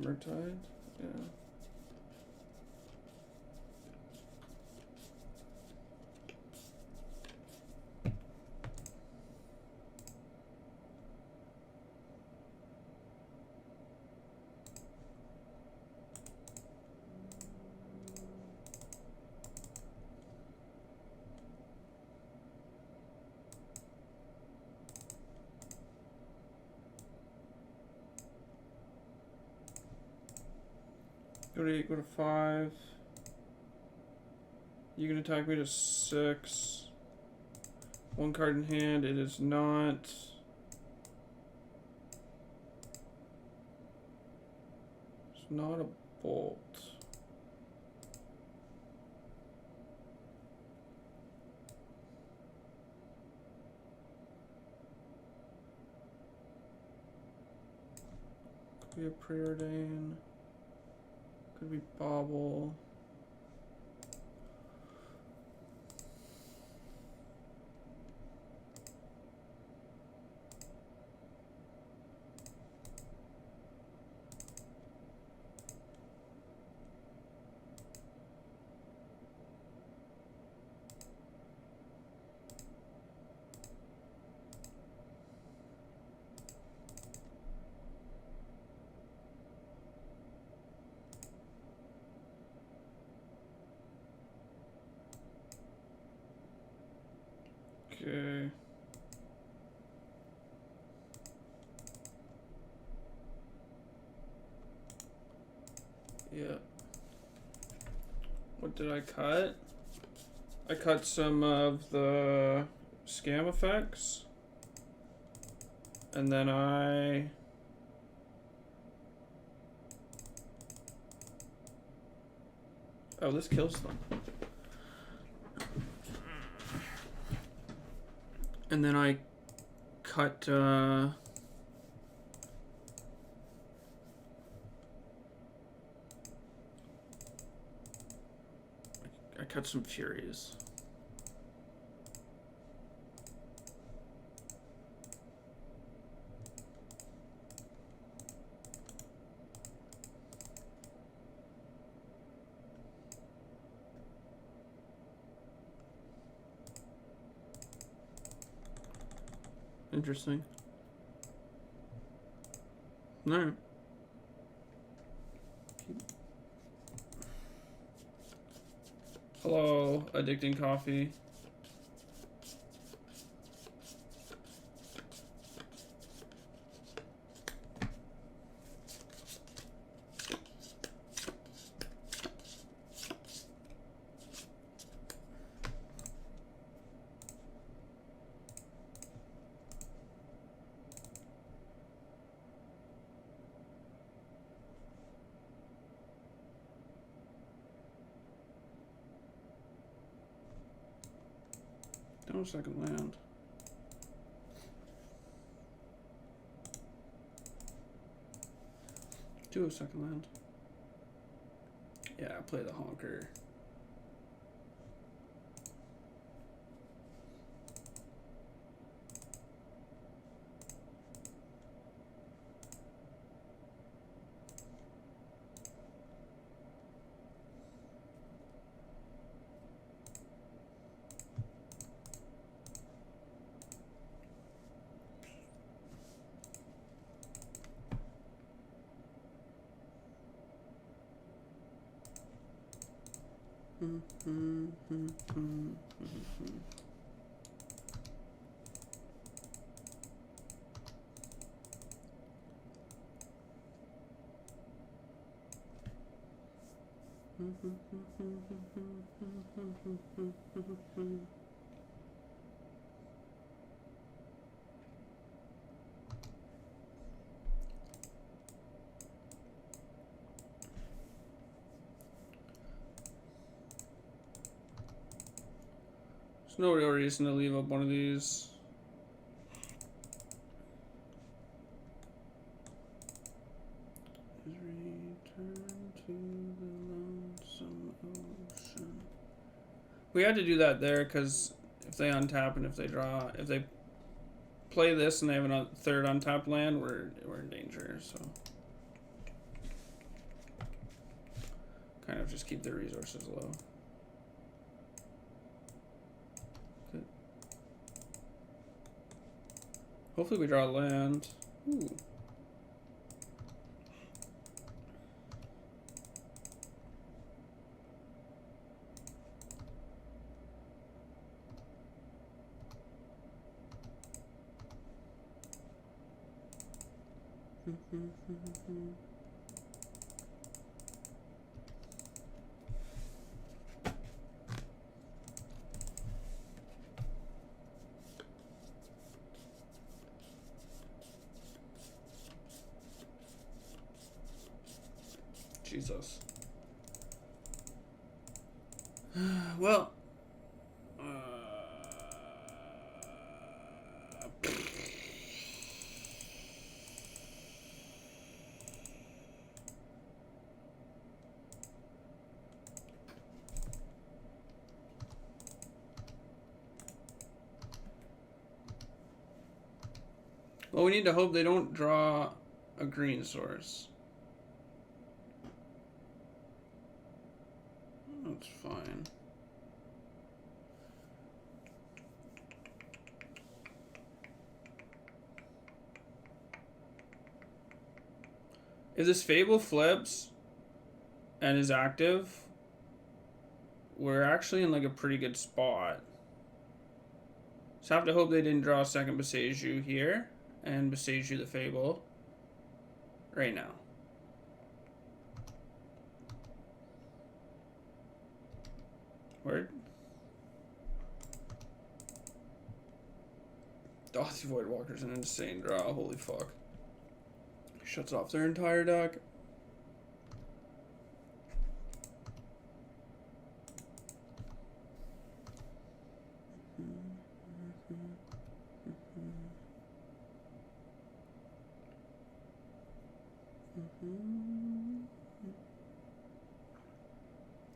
Murktide, yeah. Go to 8, go to 5. You can attack me to 6. 1 card in hand. It is not. It's not a bolt. Could be a preordain. Could be bobble. Okay. Yeah. What did I cut? I cut some of the scam effects. And then oh, this kills them. And then I cut I cut some Furies. Interesting. No. Hello, addicting coffee. No second land. Do a second land. Yeah, play the honker. There's no real reason to leave up one of these. Return to the lonesome ocean. We had to do that there because if they untap and if they draw, if they play this and they have a third untapped land, we're in danger. So kind of just keep their resources low. Good. Hopefully we draw land. Ooh. Jesus. Well. Well, we need to hope they don't draw a green source. That's fine. If this Fable flips and is active, we're actually in like a pretty good spot. So I have to hope they didn't draw a second Misplacedginger here and Misplacedginger the Fable right now. Word. Oh, the Voidwalker's an insane draw. Holy fuck. Shuts off their entire deck.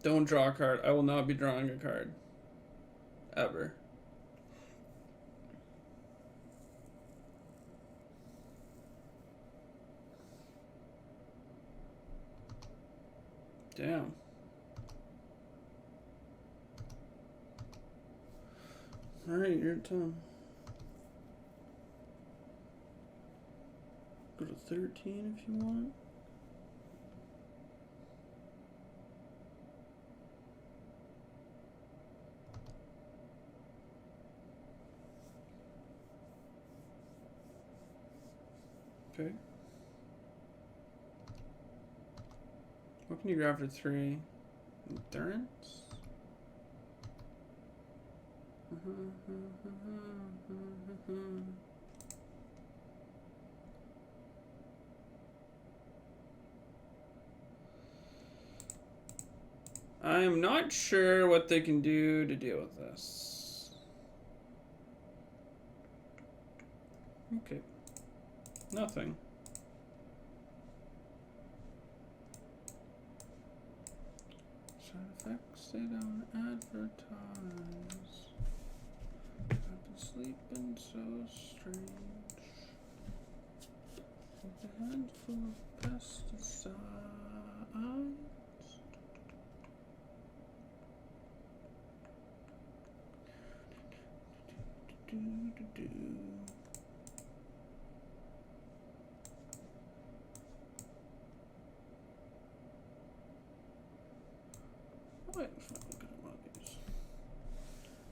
Don't draw a card. I will not be drawing a card. Ever. Damn. Alright, your turn. Go to 13 if you want. Okay. What can you grab for 3? Endurance? I am not sure what they can do to deal with this. Okay. Nothing. Side effects they don't advertise. I've been sleeping so strange. With a handful of pesticides.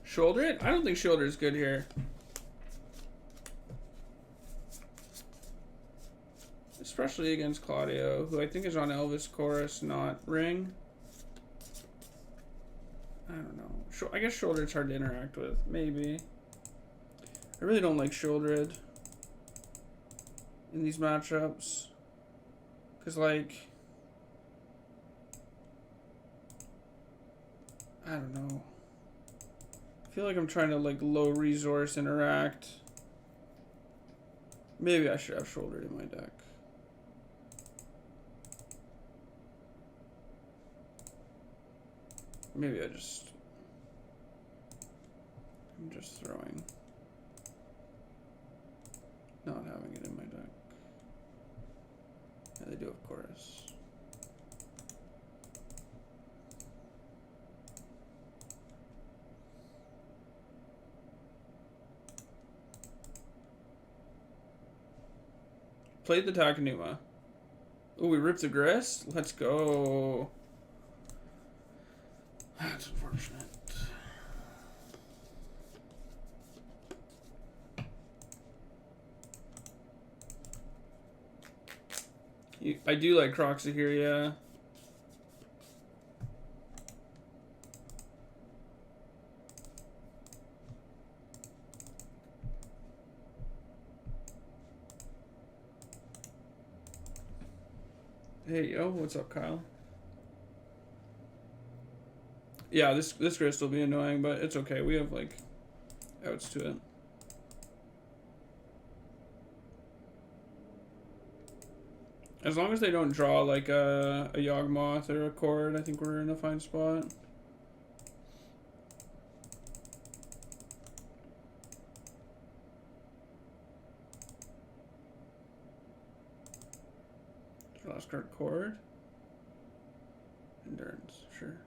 Shoulder it? I don't think shoulder is good here. Especially against Claudio, who I think is on Elvis Chorus, not Ring. I don't know. I guess shoulder is hard to interact with. Maybe. I really don't like Shouldred in these matchups. Because, like, I don't know. I feel like I'm trying to, like, low resource interact. Maybe I should have Shouldred in my deck. Maybe I'm just throwing. Not having it in my deck. Yeah, they do, of course. Played the Takanuma. Oh, we ripped the Grist? Let's go. That's unfortunate. I do like Croxa here, yeah. Hey, yo, what's up, Kyle? Yeah, this grist will be annoying, but it's okay. We have like outs to it. As long as they don't draw like a Yawgmoth or a Cord, I think we're in a fine spot. Last card, Cord. Endurance, sure.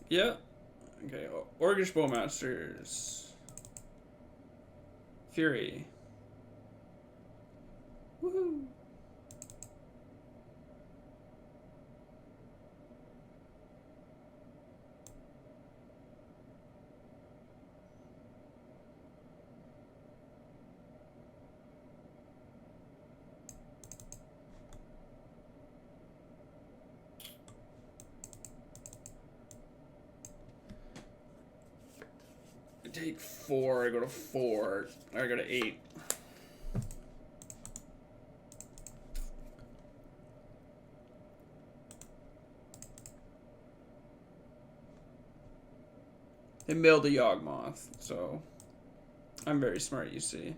Yeah. Okay, Orcish Bowmasters. Fury. Woohoo! I take 4, I go to 4, I go to 8. They milled a Yawgmoth, so I'm very smart, you see.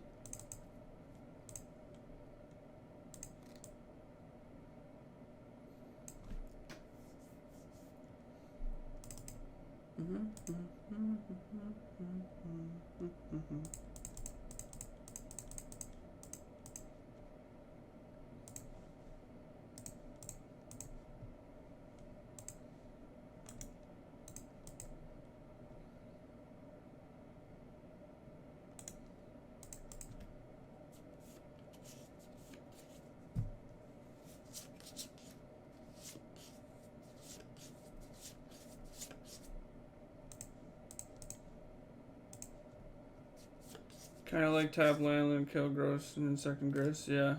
Kind of like tap land and kill gross and then second grist, yeah.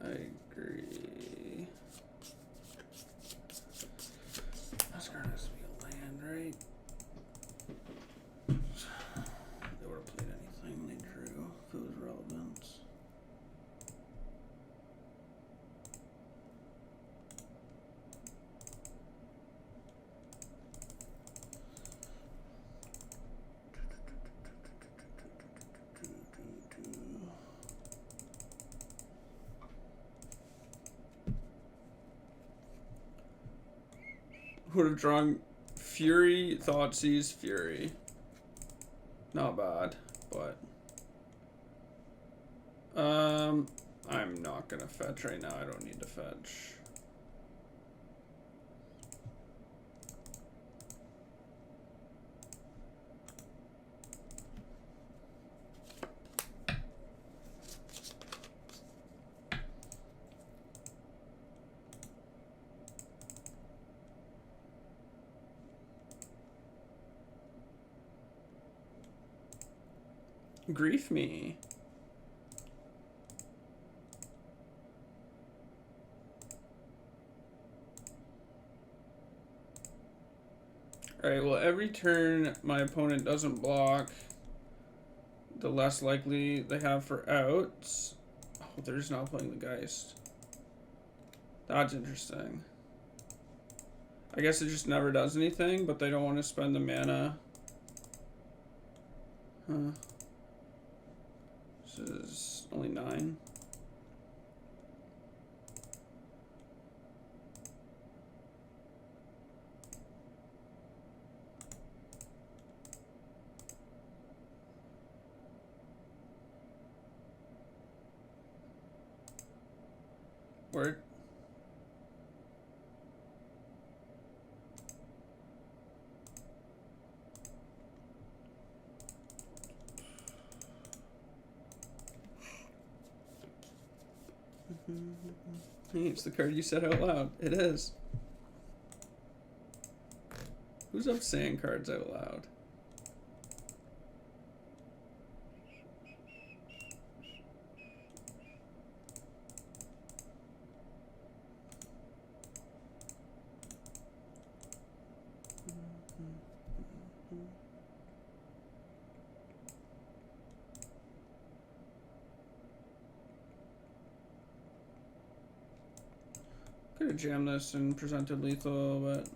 I agree. This card has to be a land, right? They would have played anything when they drew if it was relevant. Would have drawn Fury, Thoughtseize, Fury. Not bad, but I'm not gonna fetch right now. I don't need to fetch. Grief me. Alright, well, every turn my opponent doesn't block, the less likely they have for outs. Oh, they're just not playing the Geist. That's interesting. I guess it just never does anything, but they don't want to spend the mana. Huh. This is only 9. Word. Hey, it's the card you said out loud. It is. Who's up saying cards out loud? Could have jammed this and presented lethal, but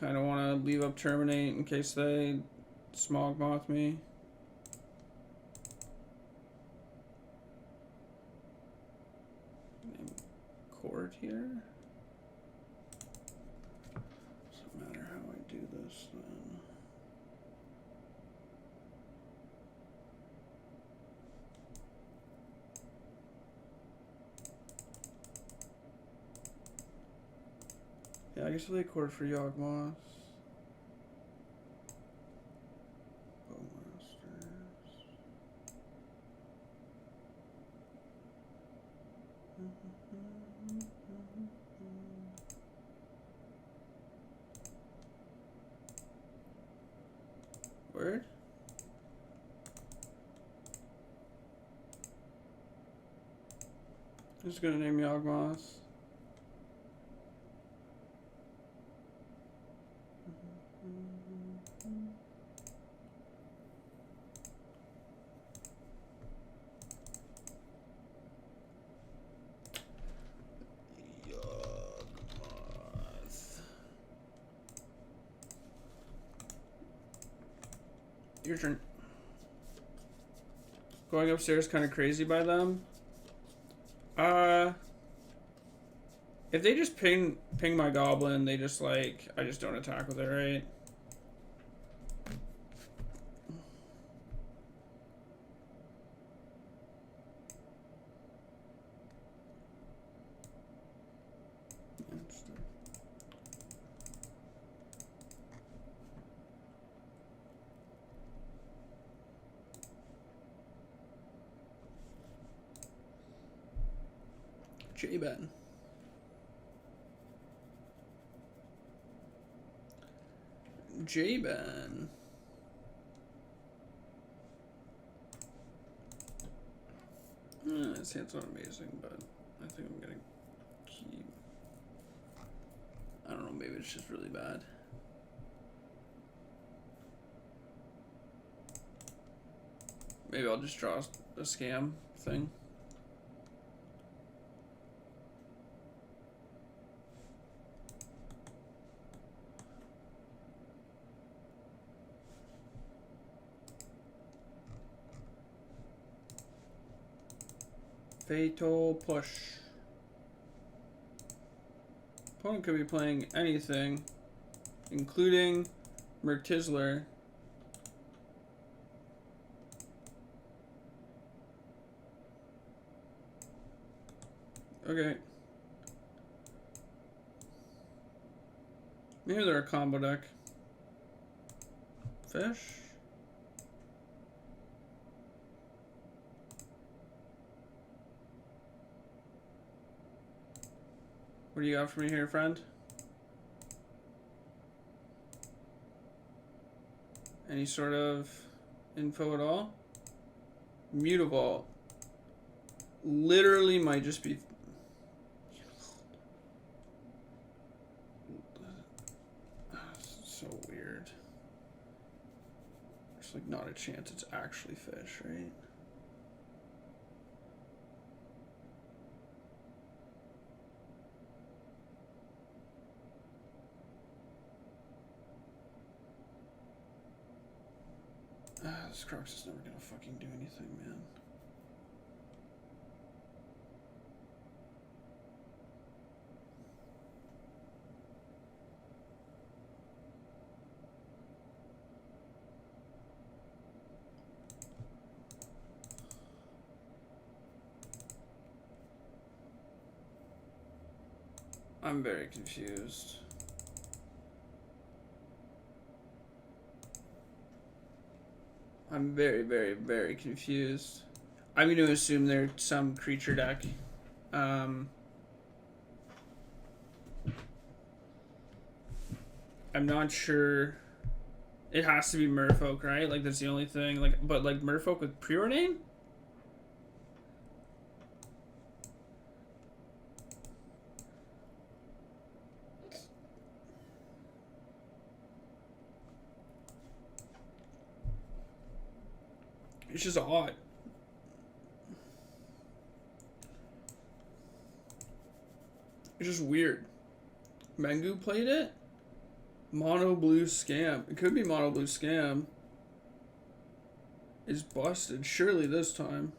kind of want to leave up terminate in case they smog moth me. Court here. Doesn't matter how I do this then. Yeah, I guess I'll play court for Yawgmoth. Word? I'm just gonna name Yawgmoth. Your turn. Going upstairs kind of crazy by them. If they just ping my goblin, they just like, I just don't attack with it, right? J-Ben. J-Ben. This hand's not amazing, but I think I'm gonna keep. I don't know, maybe it's just really bad. Maybe I'll just draw a scam thing. Fatal push. Opponent could be playing anything, including Mertizler. Okay. Maybe they're a combo deck. Fish. What do you got for me here, friend? Any sort of info at all? Mutavault. Literally might just be... So weird. There's like not a chance it's actually fish, right? This Crocs is never gonna fucking do anything, man. I'm very confused. I'm very, very, very confused. I'm going to assume they're some creature deck. I'm not sure. It has to be Merfolk, right? Like that's the only thing. Like, but like Merfolk with preordain? It's just odd. It's just weird. Mengu played it? Mono Blue Scam. It could be Mono Blue Scam. Is busted, surely this time.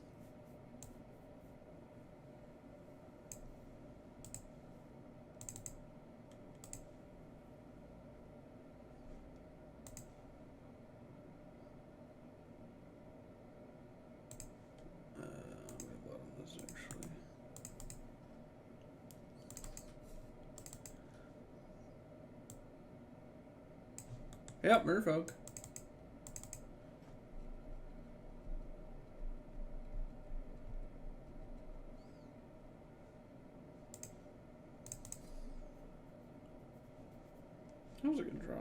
Yep, Merfolk. That was a good draw.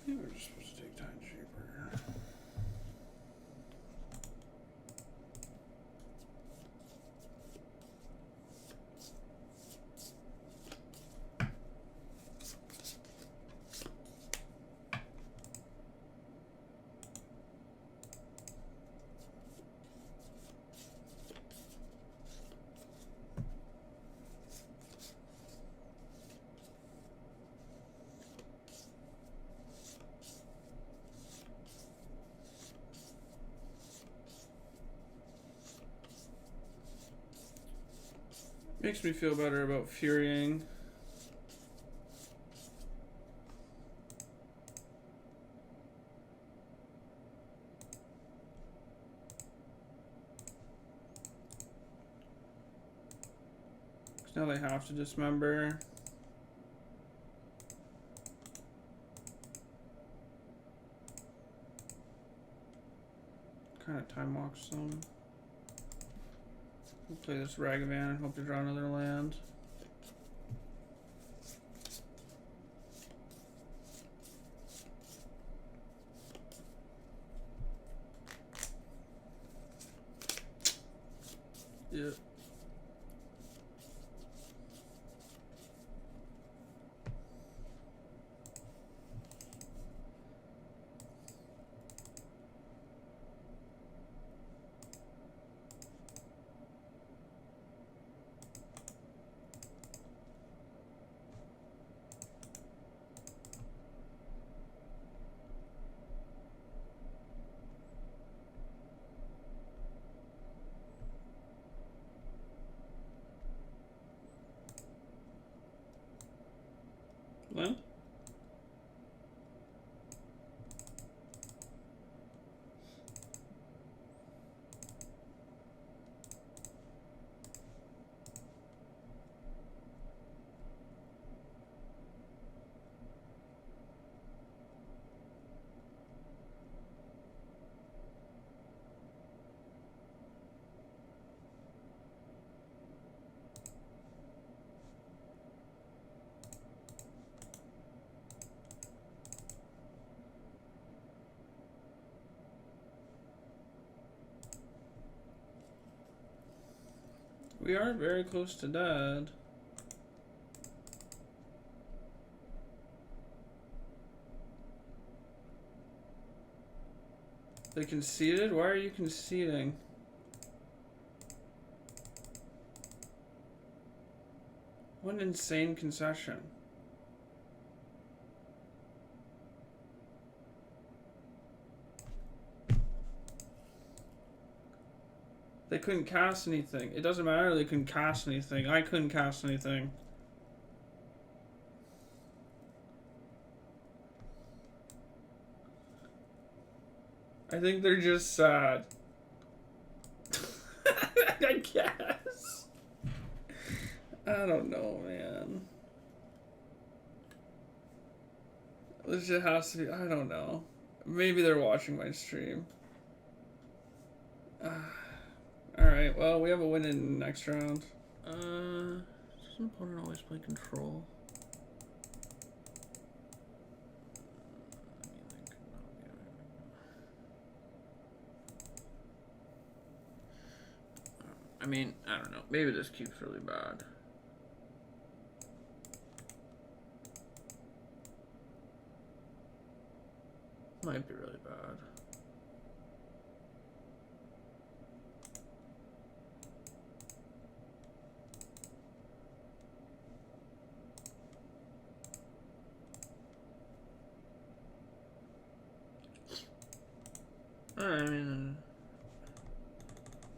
I think we're just supposed to take time cheaper. Makes me feel better about Furying. Now they have to dismember. Kind of time walks them. We'll play this Ragavan and hope to draw another land. Yep. Land? We are very close to dead. They conceded? Why are you conceding? What an insane concession. They couldn't cast anything. It doesn't matter, they couldn't cast anything. I couldn't cast anything. I think they're just sad. I guess. I don't know, man. This just has to be. I don't know. Maybe they're watching my stream. Alright, well, we have a win in the next round. Doesn't opponent always play control? I mean, I don't know. Maybe this keeps really bad. Might be really bad. I mean,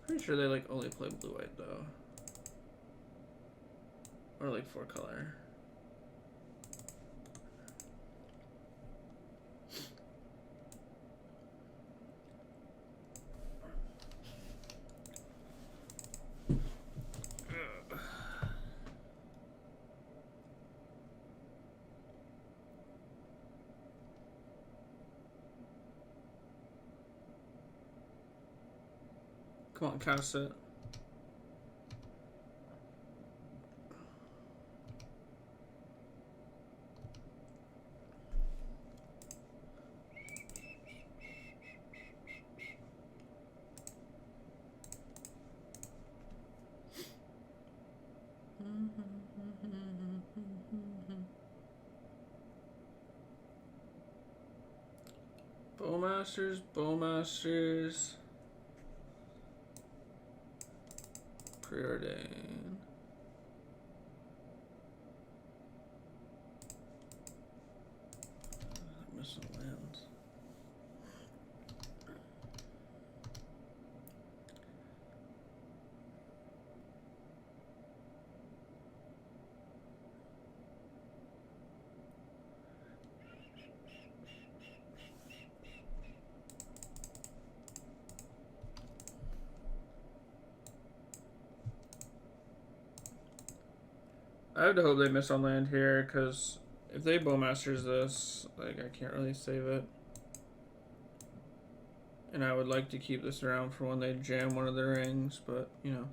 pretty sure they like only play blue-white though, or like 4-color. Come on, cast it. Bowmasters, Bowmasters. Preordain. Missing lands. I have to hope they miss on land here, because if they Bowmasters this, like, I can't really save it. And I would like to keep this around for when they jam one of the rings, but, you know.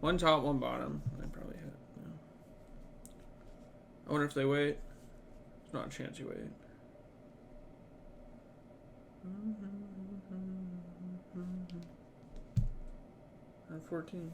One top, one bottom. They probably hit. Yeah. I wonder if they wait. There's not a chance you wait. 14.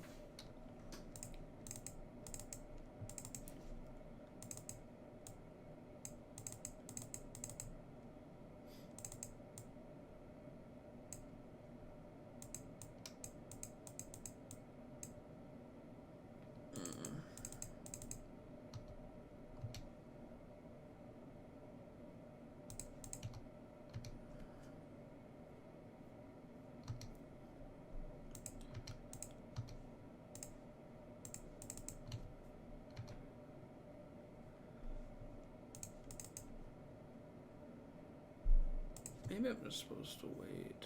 Maybe I'm just supposed to wait.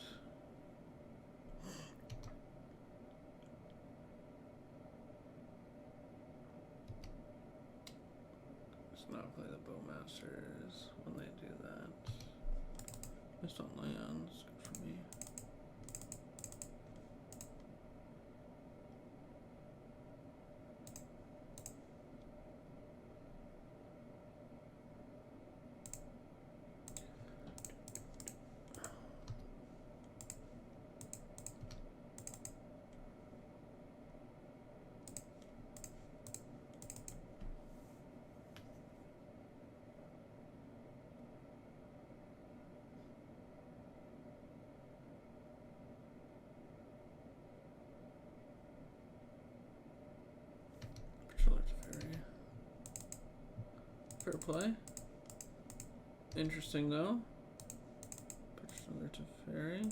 Let's not play the Bowmasters when they do that. Missed on lands. Good for me. Fair play. Interesting though. Pitch another to Fairy.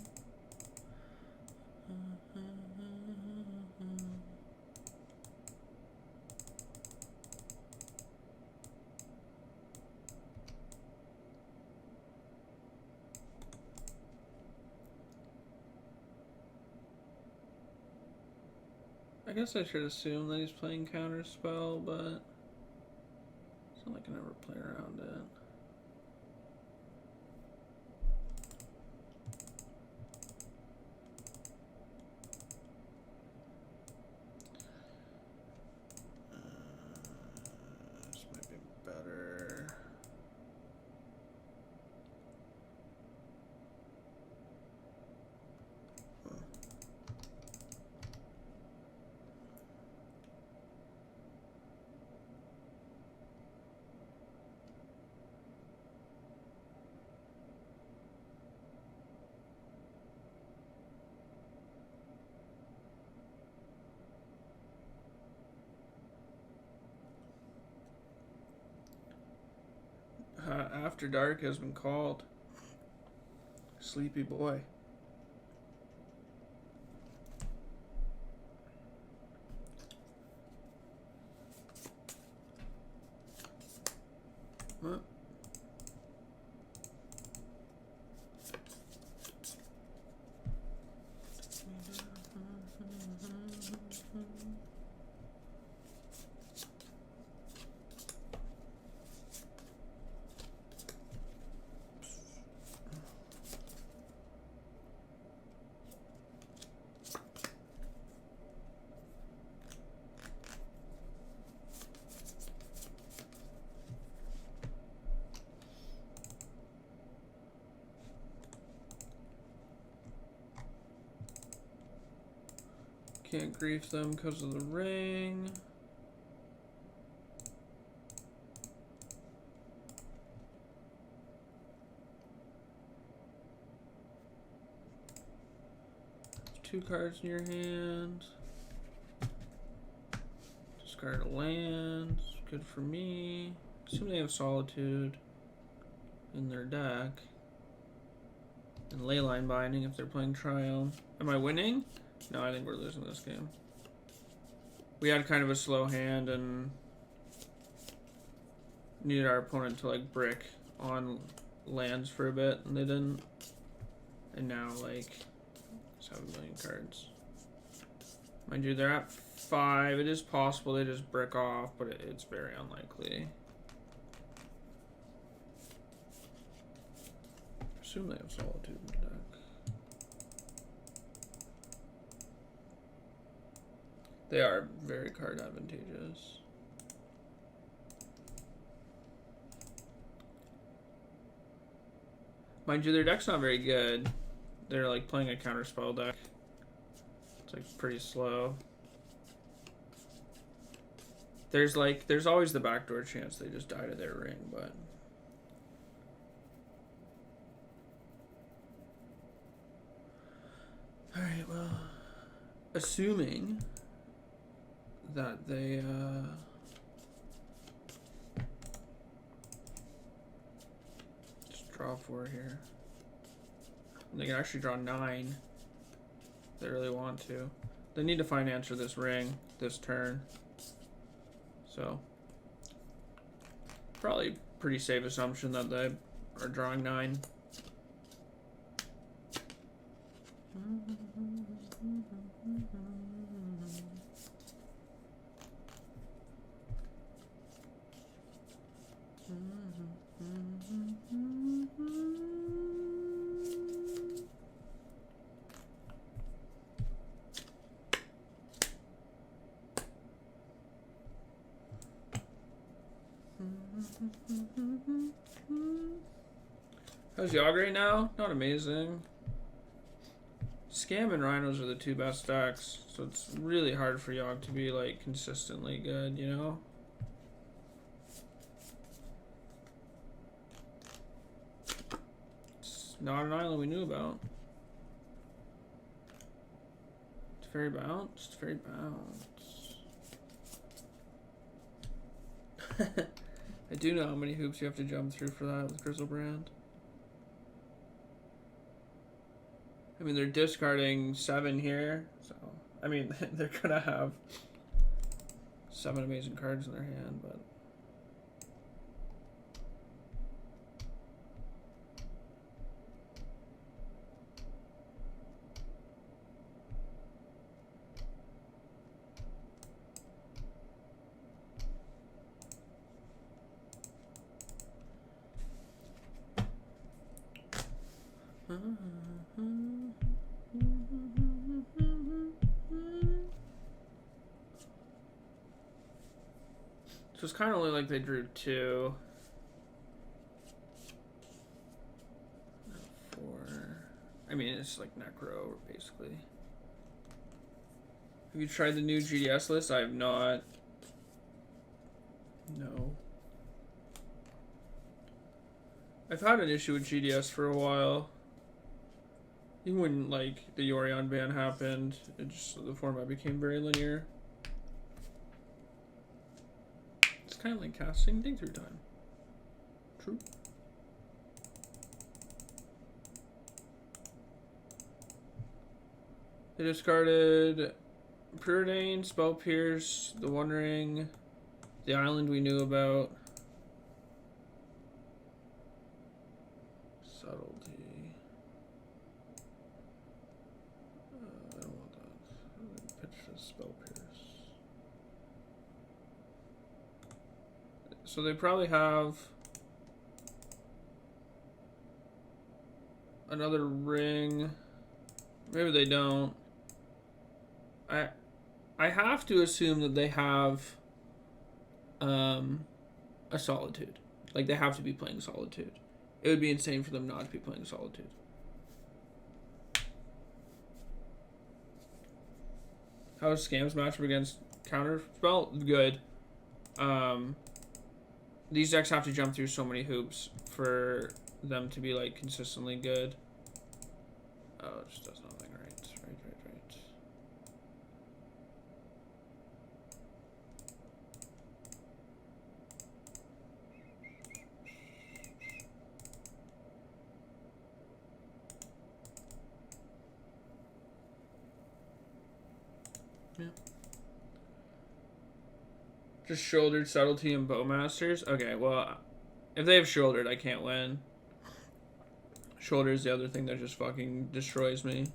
guess I should assume that he's playing Counterspell, but it's not like I can ever play around it. This might be better. After Dark has been called. Sleepy boy. What? Can't grief them because of the ring. Two cards in your hand. Discard a land. Good for me. Assume they have Solitude in their deck. And Leyline Binding if they're playing Triumph. Am I winning? No, I think we're losing this game. We had kind of a slow hand and needed our opponent to like brick on lands for a bit, and they didn't. And now like 7 million cards. Mind you, they're at 5. It is possible they just brick off, but it's very unlikely. Assume they have Solitude in the deck. They are very card advantageous. Mind you, their deck's not very good. They're like playing a counterspell deck. It's like pretty slow. There's always the backdoor chance they just die to their ring, but alright, well, assuming that they just draw 4 here. And they can actually draw 9 if they really want to. They need to find answer this ring this turn. So probably pretty safe assumption that they are drawing 9. How's Yogg right now? Not amazing. Scam and Rhinos are the 2 best decks, so it's really hard for Yogg to be like consistently good, you know? It's not an island we knew about. It's very bounced. It's very bounced. I do know how many hoops you have to jump through for that with Grizzlebrand. I mean, they're discarding 7 here, so I mean, they're gonna have 7 amazing cards in their hand, but So it's kind of like they drew 2. 4. I mean, it's like Necro, basically. Have you tried the new GDS list? I have not. No. I've had an issue with GDS for a while. Even when like the Yorion ban happened, the format became very linear. It's kind of like casting Dig Through Time. True. They discarded Preordain, Spell Pierce, the One Ring, the Island we knew about. Subtlety. I don't want that. Pitch the Spell Pierce. So they probably have another ring. Maybe they don't. I have to assume that they have a Solitude. Like, they have to be playing Solitude. It would be insane for them not to be playing Solitude. How is Scam's matchup against Counterspell? Good. These decks have to jump through so many hoops for them to be, like, consistently good. Oh, it just does nothing right. Right. Yeah. Just shouldered Subtlety and Bowmasters? Okay, well, if they have shouldered, I can't win. Shoulder is the other thing that just fucking destroys me.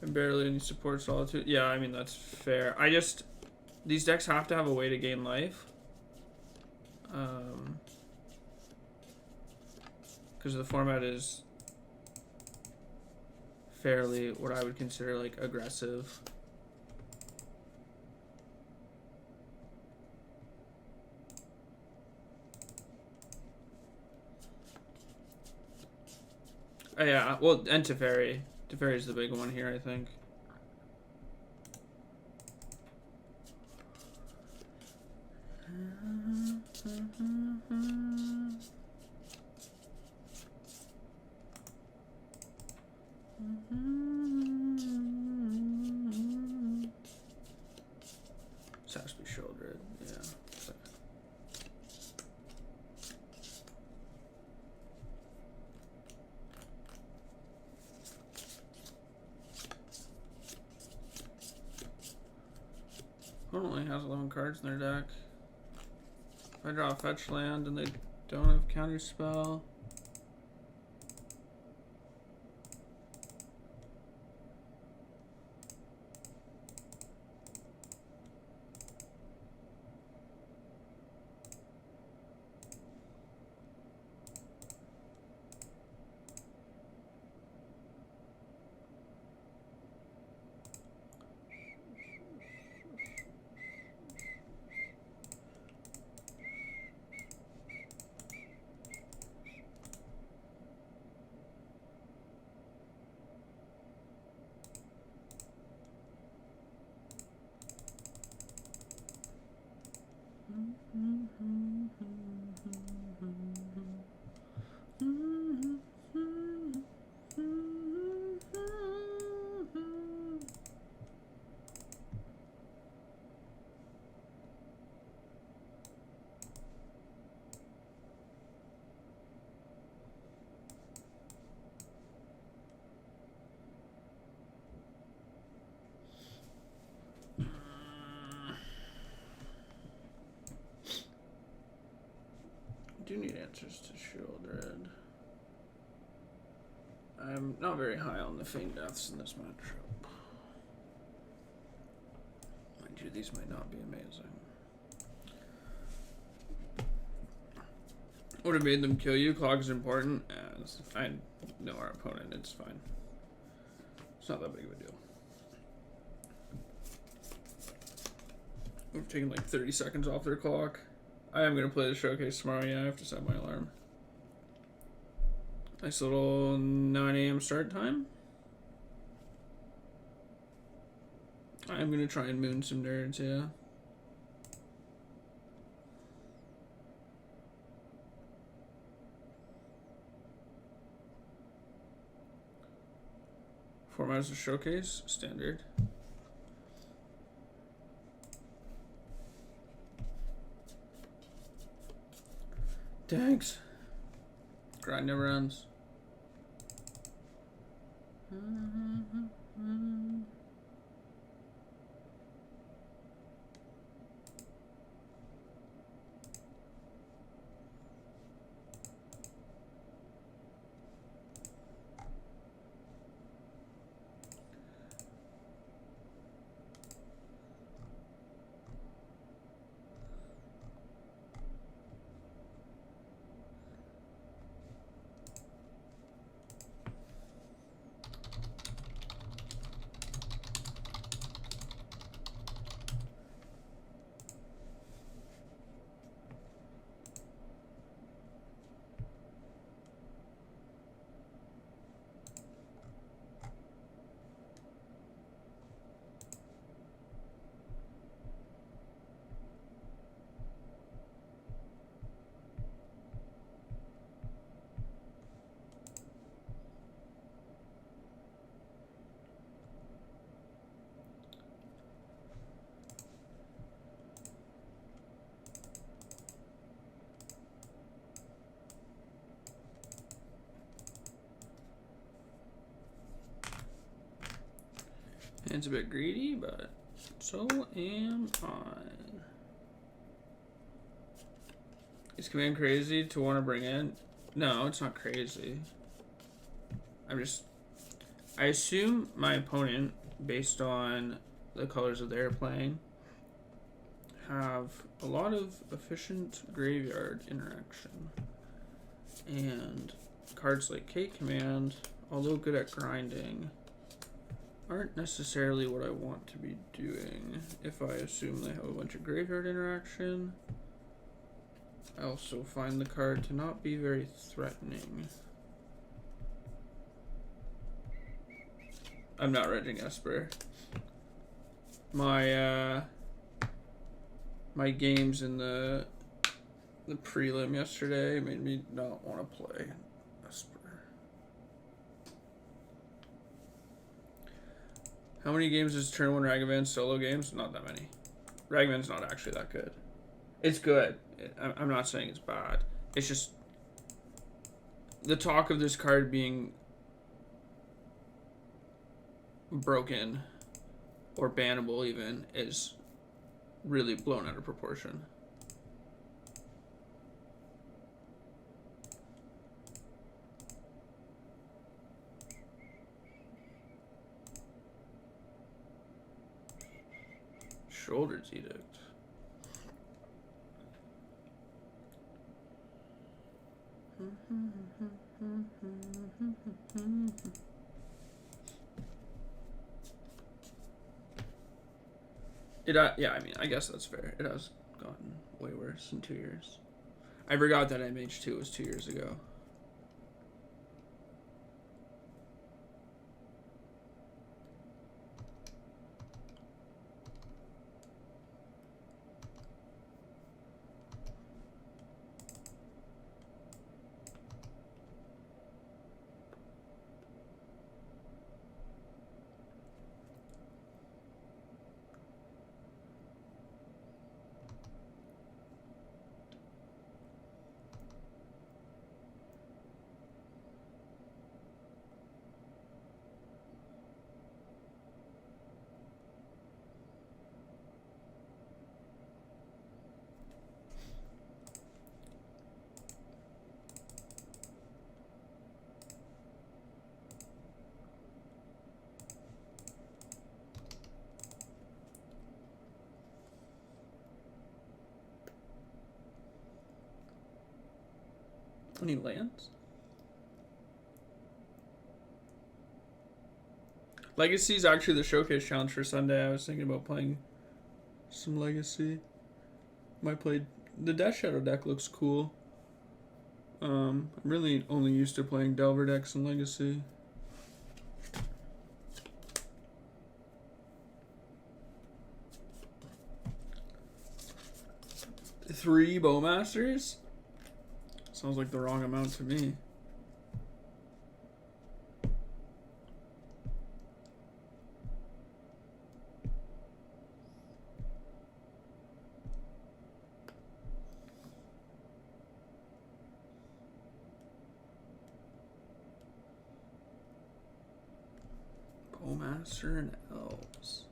And barely any support Solitude. Yeah, I mean, that's fair. These decks have to have a way to gain life. Because the format is fairly what I would consider, like, aggressive. Oh, yeah, well, and Teferi. Teferi is the big one here, I think. This has to be shouldered, yeah. Opponent only has 11 cards in their deck. If I draw a fetch land and they don't have counterspell. do need answers to Shieldred. I'm not very high on the Feint Deaths in this matchup. Mind you, these might not be amazing. Would have made them kill you. Clog is important. I know our opponent. It's fine. It's not that big of a deal. We've taken like 30 seconds off their clock. I am going to play the showcase tomorrow. Yeah, I have to set my alarm. Nice little 9 a.m. start time. I'm going to try and moon some nerds, yeah. Formats of showcase, standard. Thanks. Grind never ends. It's a bit greedy, but so am I. Is command crazy to want to bring in? No, it's not crazy. I assume my opponent, based on the colors that they're playing, have a lot of efficient graveyard interaction. And cards like K Command, although good at grinding, aren't necessarily what I want to be doing if I assume they have a bunch of graveyard interaction. I also find the card to not be very threatening. I'm not regging Esper. My my games in the prelim yesterday made me not want to play Esper. How many games is turn 1 Ragavan solo games? Not that many. Ragavan's not actually that good. It's good. I'm not saying it's bad. It's just the talk of this card being broken or bannable even is really blown out of proportion. Shoulder's Edict. Yeah, I mean, I guess that's fair. It has gotten way worse in 2 years. I forgot that MH2 was 2 years ago. 20 lands? Legacy is actually the showcase challenge for Sunday. I was thinking about playing some Legacy. Might play the Death Shadow deck. Looks cool. I'm really only used to playing Delver decks in Legacy. Three Bowmasters? Sounds like the wrong amount to me. Bowmaster and Elves.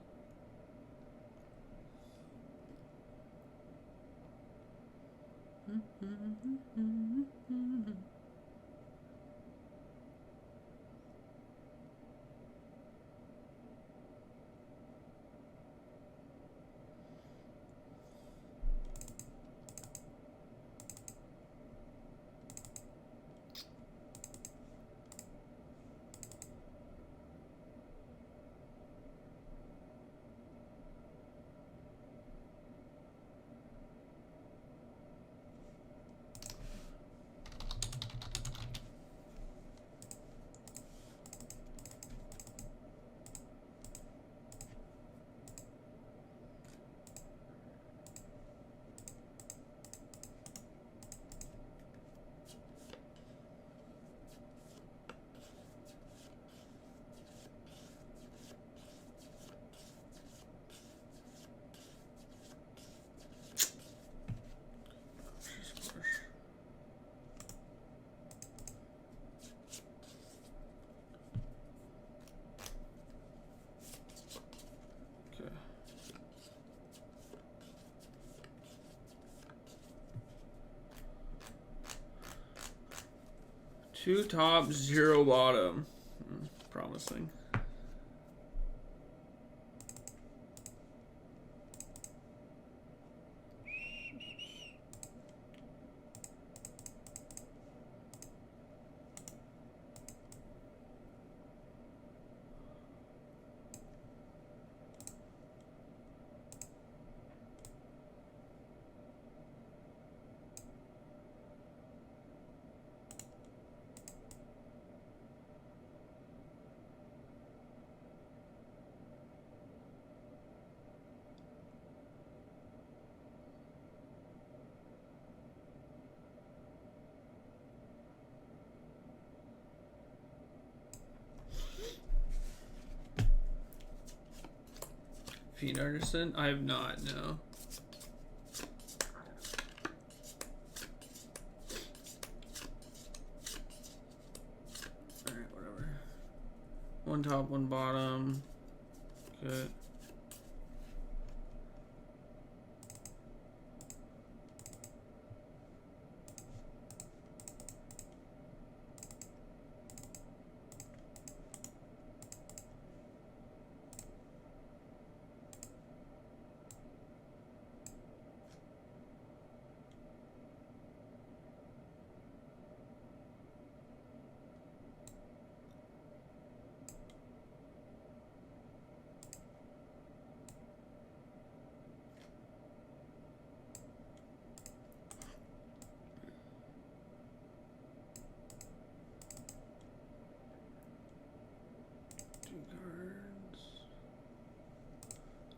Two top, zero bottom. Promising. Fiend Artisan? I have not, no. Alright, whatever. One top, one bottom. Good.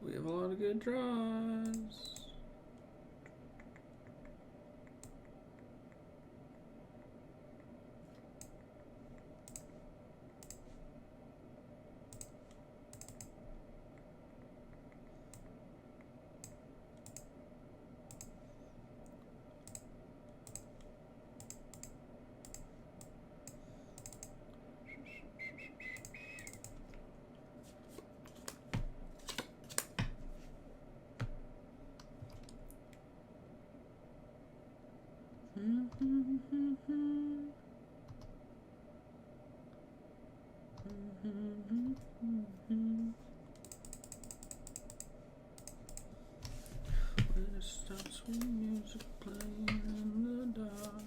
We have a lot of good draws. When it stops with music playing in the dark.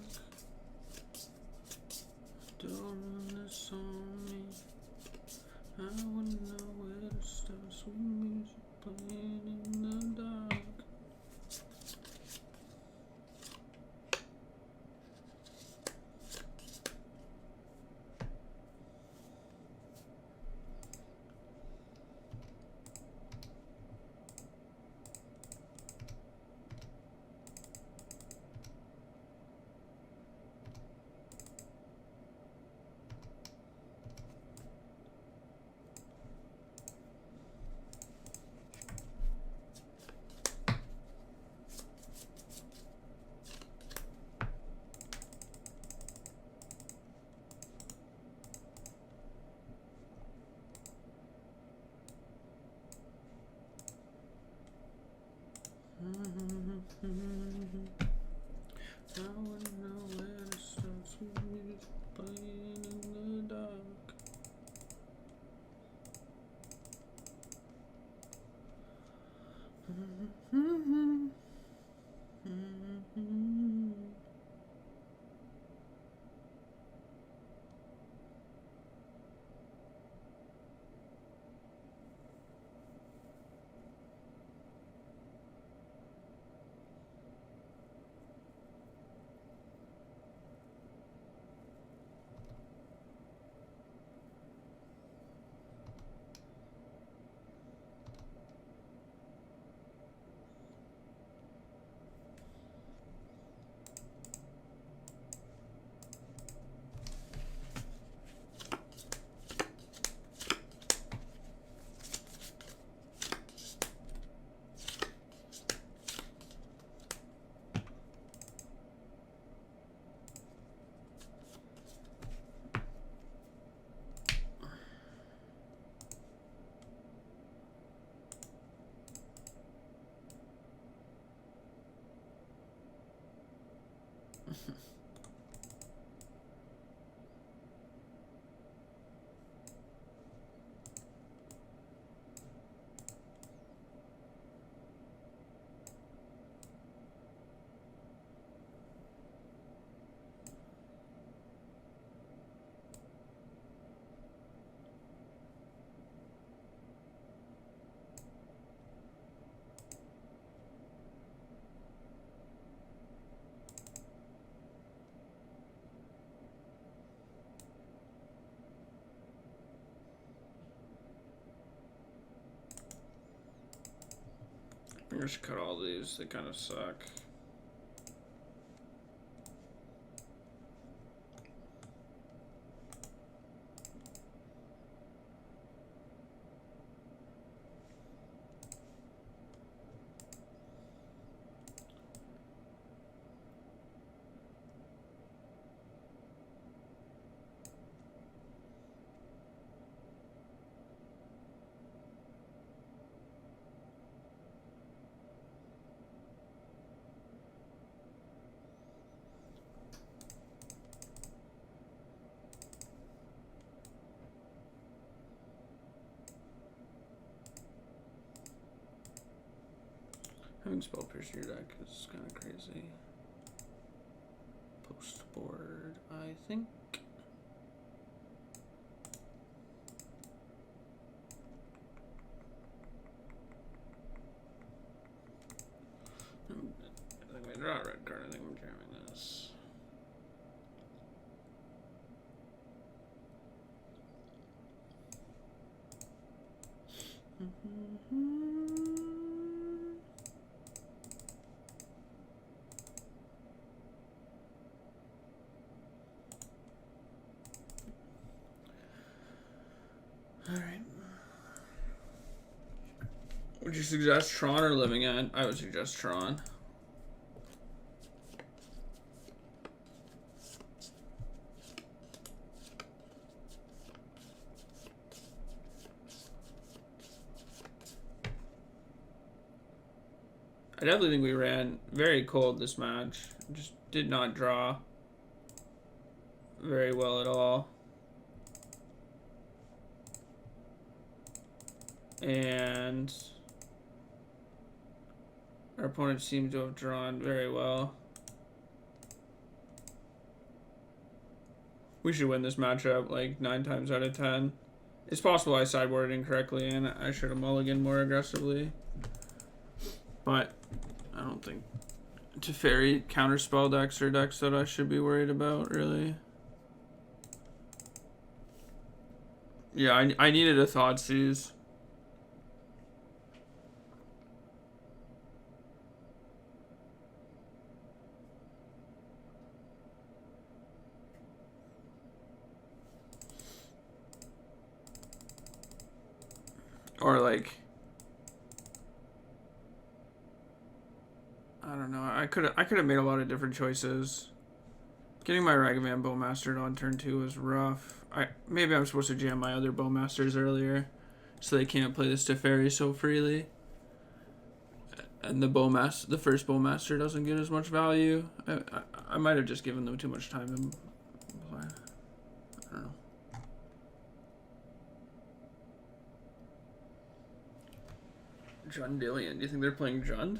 I'm just cut all these, they kind of suck. Having spell pierce your deck is kind of crazy. Post board, I think. I think we draw a red card. I think I'm jamming this. Alright. Would you suggest Tron or Living End? I would suggest Tron. I definitely think we ran very cold this match. Just did not draw very well at all. And our opponent seemed to have drawn very well. We should win this matchup like 9 times out of 10. It's possible I sideboarded incorrectly and I should have mulliganed more aggressively. But I don't think Teferi counterspell decks are decks that I should be worried about, really. Yeah, I needed a Thoughtseize. Or like, I don't know. I could have made a lot of different choices. Getting my Ragavan Bowmastered on turn 2 was rough. Maybe I'm supposed to jam my other Bowmasters earlier, so they can't play this Teferi so freely. and the bowmaster, the first bowmaster, doesn't get as much value. I might have just given them too much time in play. I don't know. Jundillion. Do you think they're playing Jund?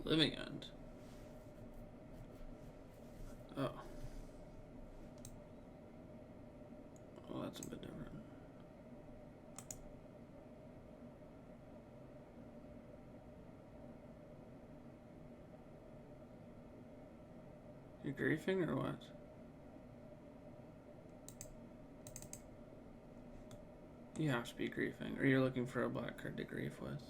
Living End. Oh. Well, that's a bit different. You griefing or what? You have to be griefing, or you're looking for a black card to grief with.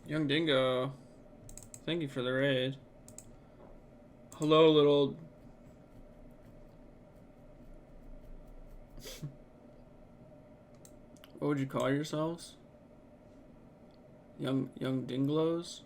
Young Dingo, thank you for the raid. Hello, little... What would you call yourselves? Young Dinglows?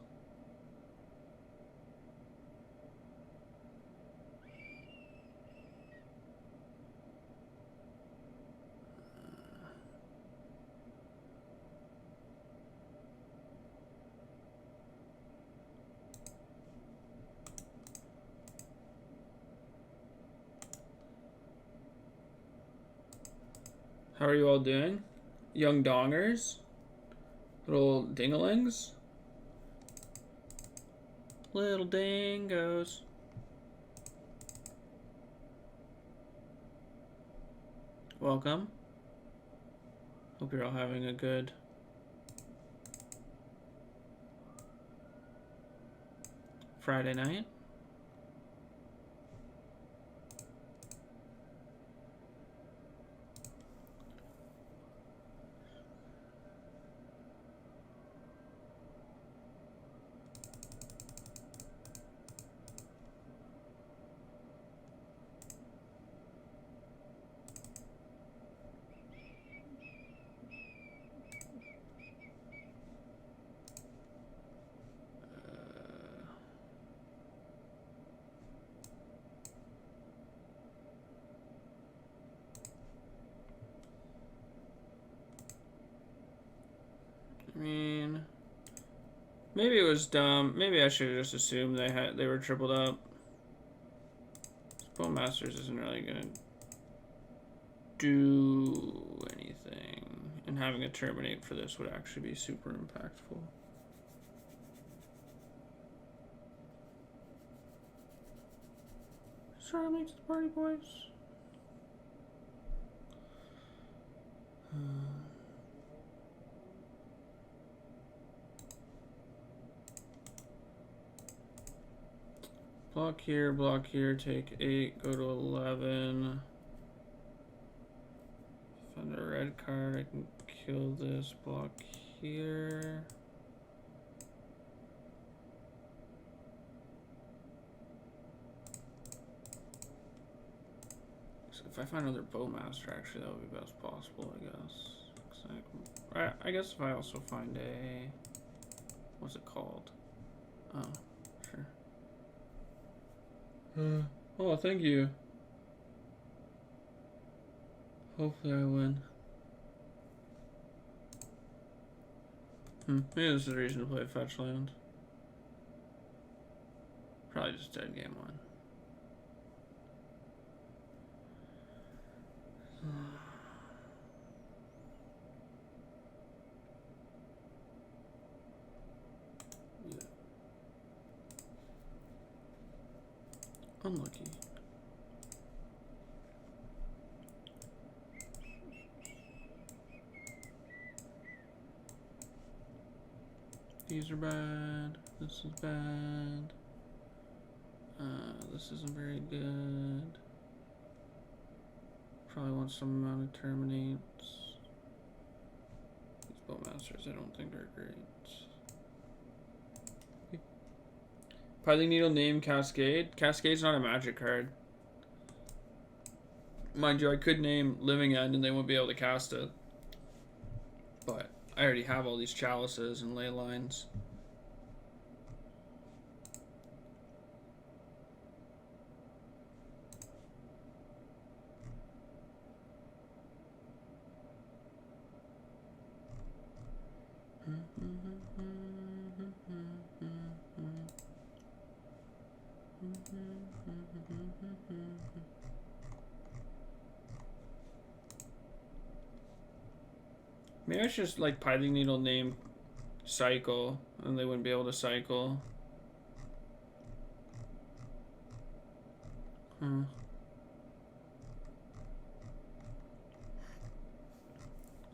How are you all doing? Young dongers? Little dinglings? Little dingoes. Welcome. Hope you're all having a good Friday night. I mean, maybe it was dumb. Maybe I should have just assumed they were tripled up. Bowmasters isn't really gonna do anything, and having a terminate for this would actually be super impactful. Sorry, makes the party boys. Block here, take 8, go to 11. Find a red card, I can kill this, block here. So if I find another bowmaster, actually that would be best possible, I guess. I guess if I also find a, what's it called? Oh, sure. Oh, thank you. Hopefully I win. Maybe this is a reason to play a fetch land. Probably just dead game one. Yeah. Unlucky. These are bad. This is bad. This isn't very good. Probably want some amount of terminates. These bowmasters I don't think are great. Piling Needle name Cascade. Cascade's not a magic card. Mind you, I could name Living End and they wouldn't be able to cast it. But I already have all these chalices and ley lines. Maybe I should just like Piling Needle name cycle and they wouldn't be able to cycle.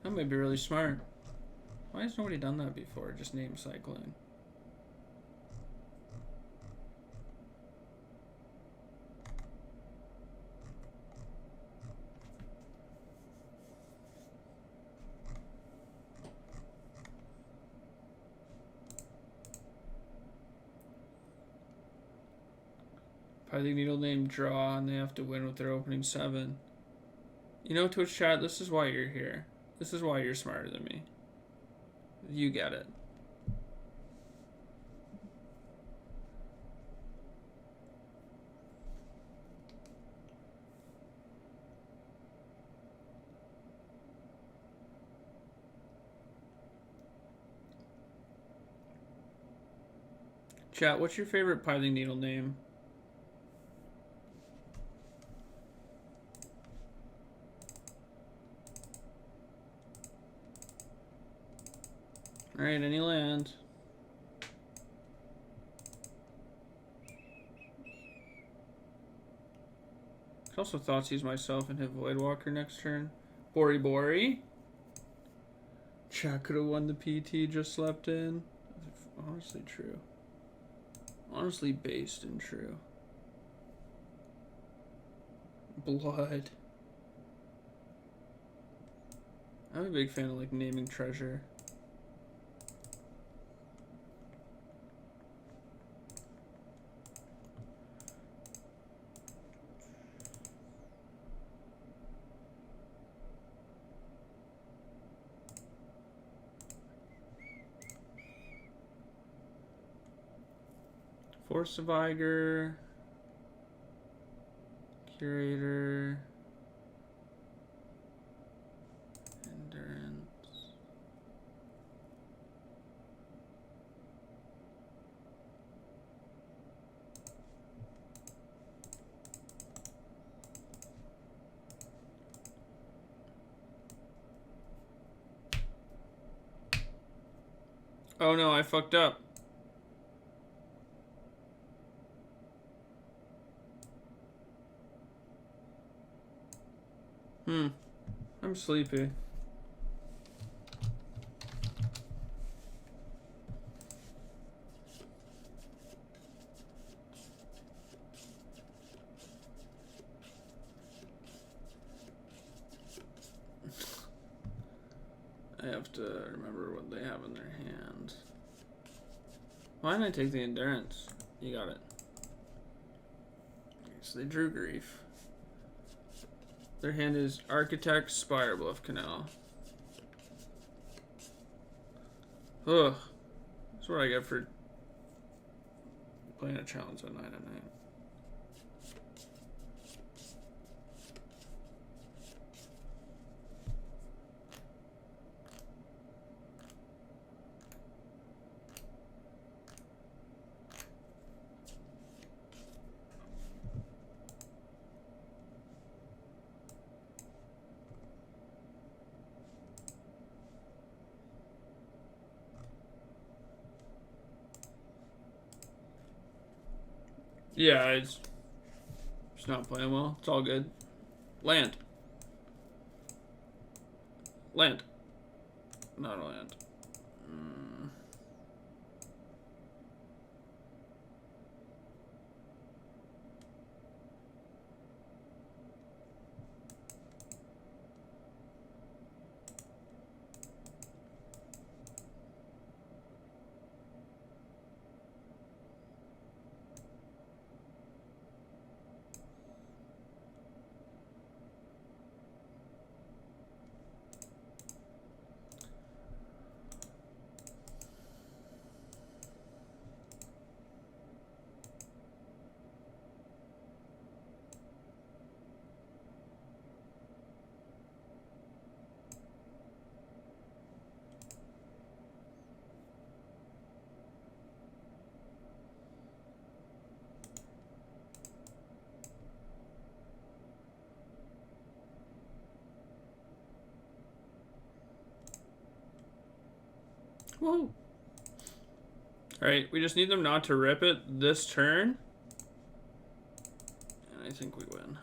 That might be really smart. Why has nobody done that before? Just name cycling. Piling Needle name draw and they have to win with their opening 7. You know, Twitch chat, this is why you're here. This is why you're smarter than me. You get it. Chat, what's your favorite Piling Needle name? Alright, any land. I also Thoughtseize myself and hit Voidwalker next turn. Bori Bori. Chat could have won the PT, just slept in. Honestly true. Honestly based and true. Blood. I'm a big fan of like naming treasure. Force of Vigor, Curator, Endurance. Oh no, I fucked up. I'm sleepy. I have to remember what they have in their hand. Why didn't I take the Endurance? You got it. So they drew Grief. Their hand is Architect, Spirebluff Canal. Ugh. That's what I get for playing a challenge at 9 at night. Yeah, it's not playing well. It's all good. Land. Land. Not a land. Whoa. Alright, we just need them not to rip it this turn. And I think we win.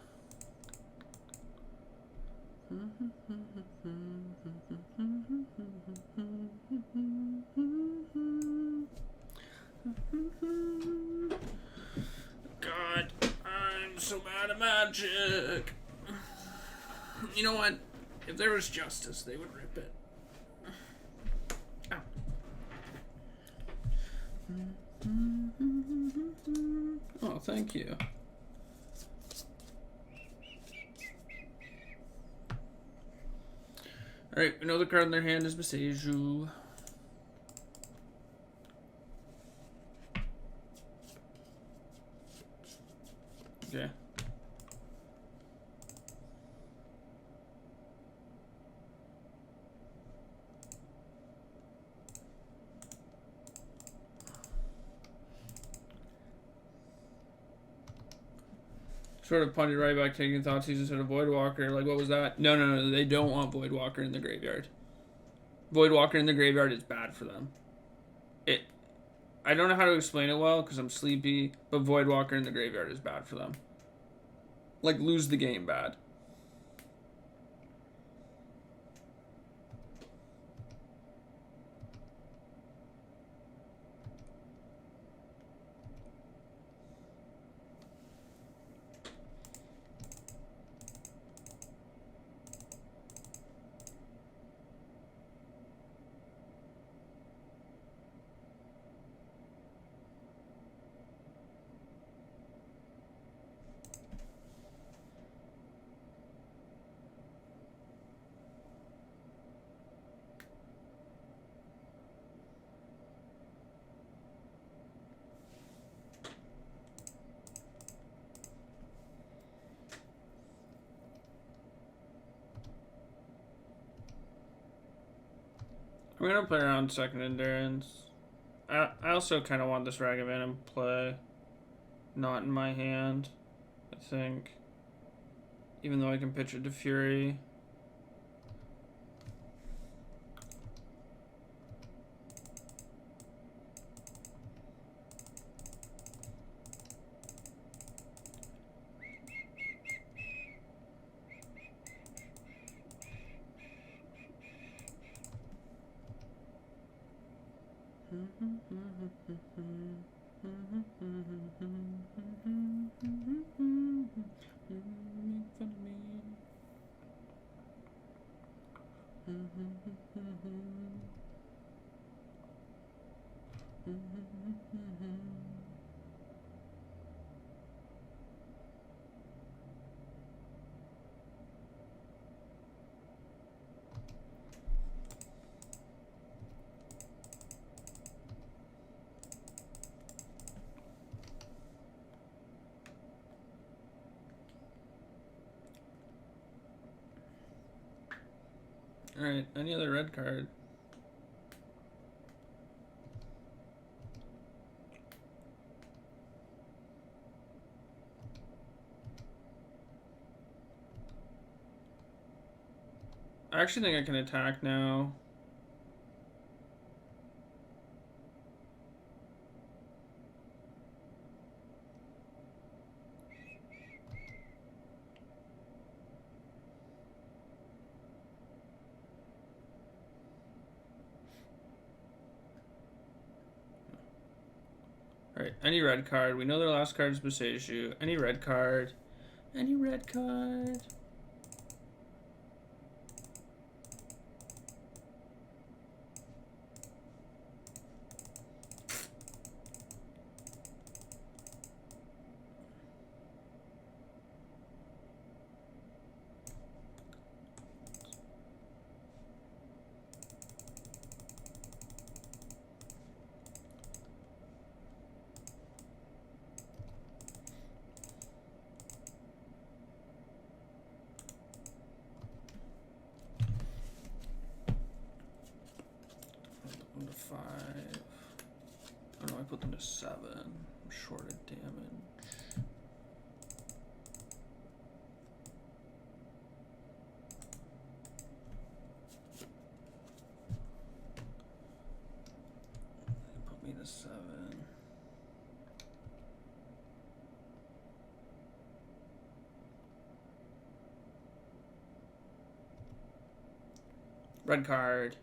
God, I'm so bad at magic. You know what? If there was justice, they would rip it. Ow. Oh, thank you. Alright, we know the card in their hand is Misplacedginger. Okay. Sort of punted right back, taking Thoughtseize instead of Voidwalker. Like, what was that? No. They don't want Voidwalker in the graveyard. Voidwalker in the graveyard is bad for them. I don't know how to explain it well because I'm sleepy, but Voidwalker in the graveyard is bad for them. Like, lose the game bad. I'm gonna play around second endurance. I also kind of want this Ragavan in play. Not in my hand, I think. Even though I can pitch it to Fury. Alright, any other red card? I actually think I can attack now. Alright, any red card. We know their last card is Misplacedginger. Any red card. Any red card. Put them to 5. Oh no, I put them to 7. I'm shorted damage. Put me to 7. Red card.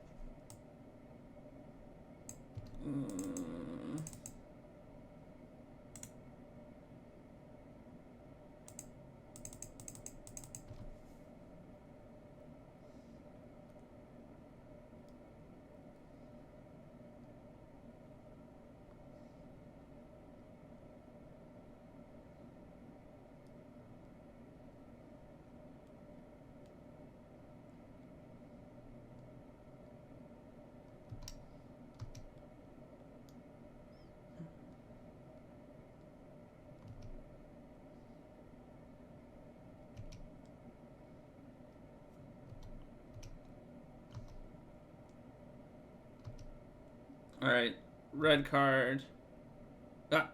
All right, red card. Ah.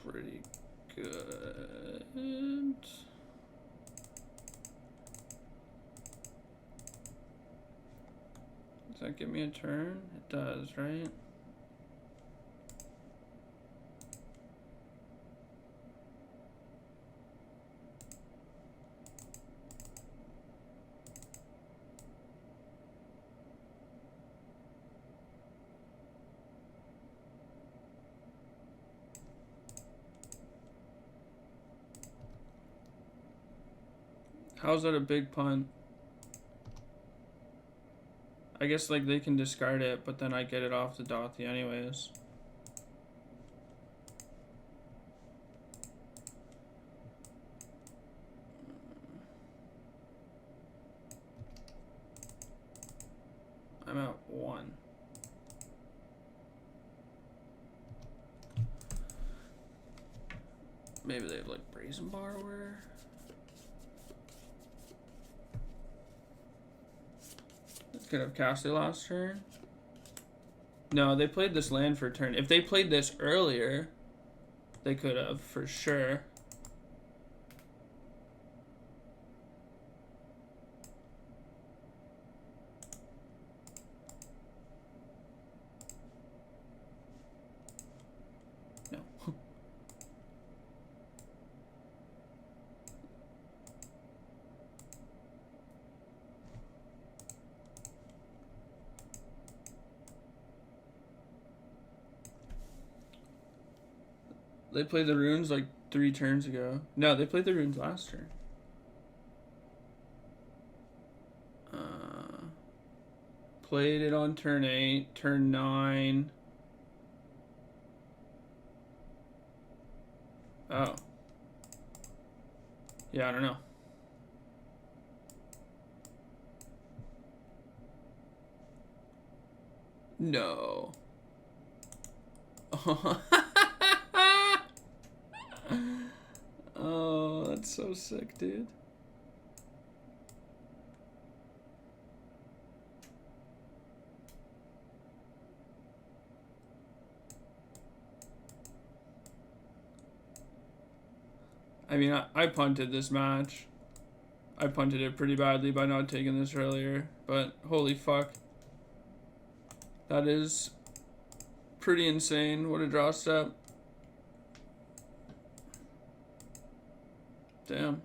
Pretty good. Does that give me a turn? It does, right? How's that a big punt? I guess like they can discard it, but then I get it off the Dothy anyways. I'm at 1. Maybe they have like Brazen Borrower. Could have cast it last turn. No, they played this land for turn. If they played this earlier, they could have for sure. No. They played the runes like 3 turns ago. No, they played the runes last turn. Played it on turn 8, turn 9. Oh. Yeah, I don't know. No. Oh, that's so sick, dude. I mean, I punted this match. I punted it pretty badly by not taking this earlier, but holy fuck. That is pretty insane. What a draw step. Damn.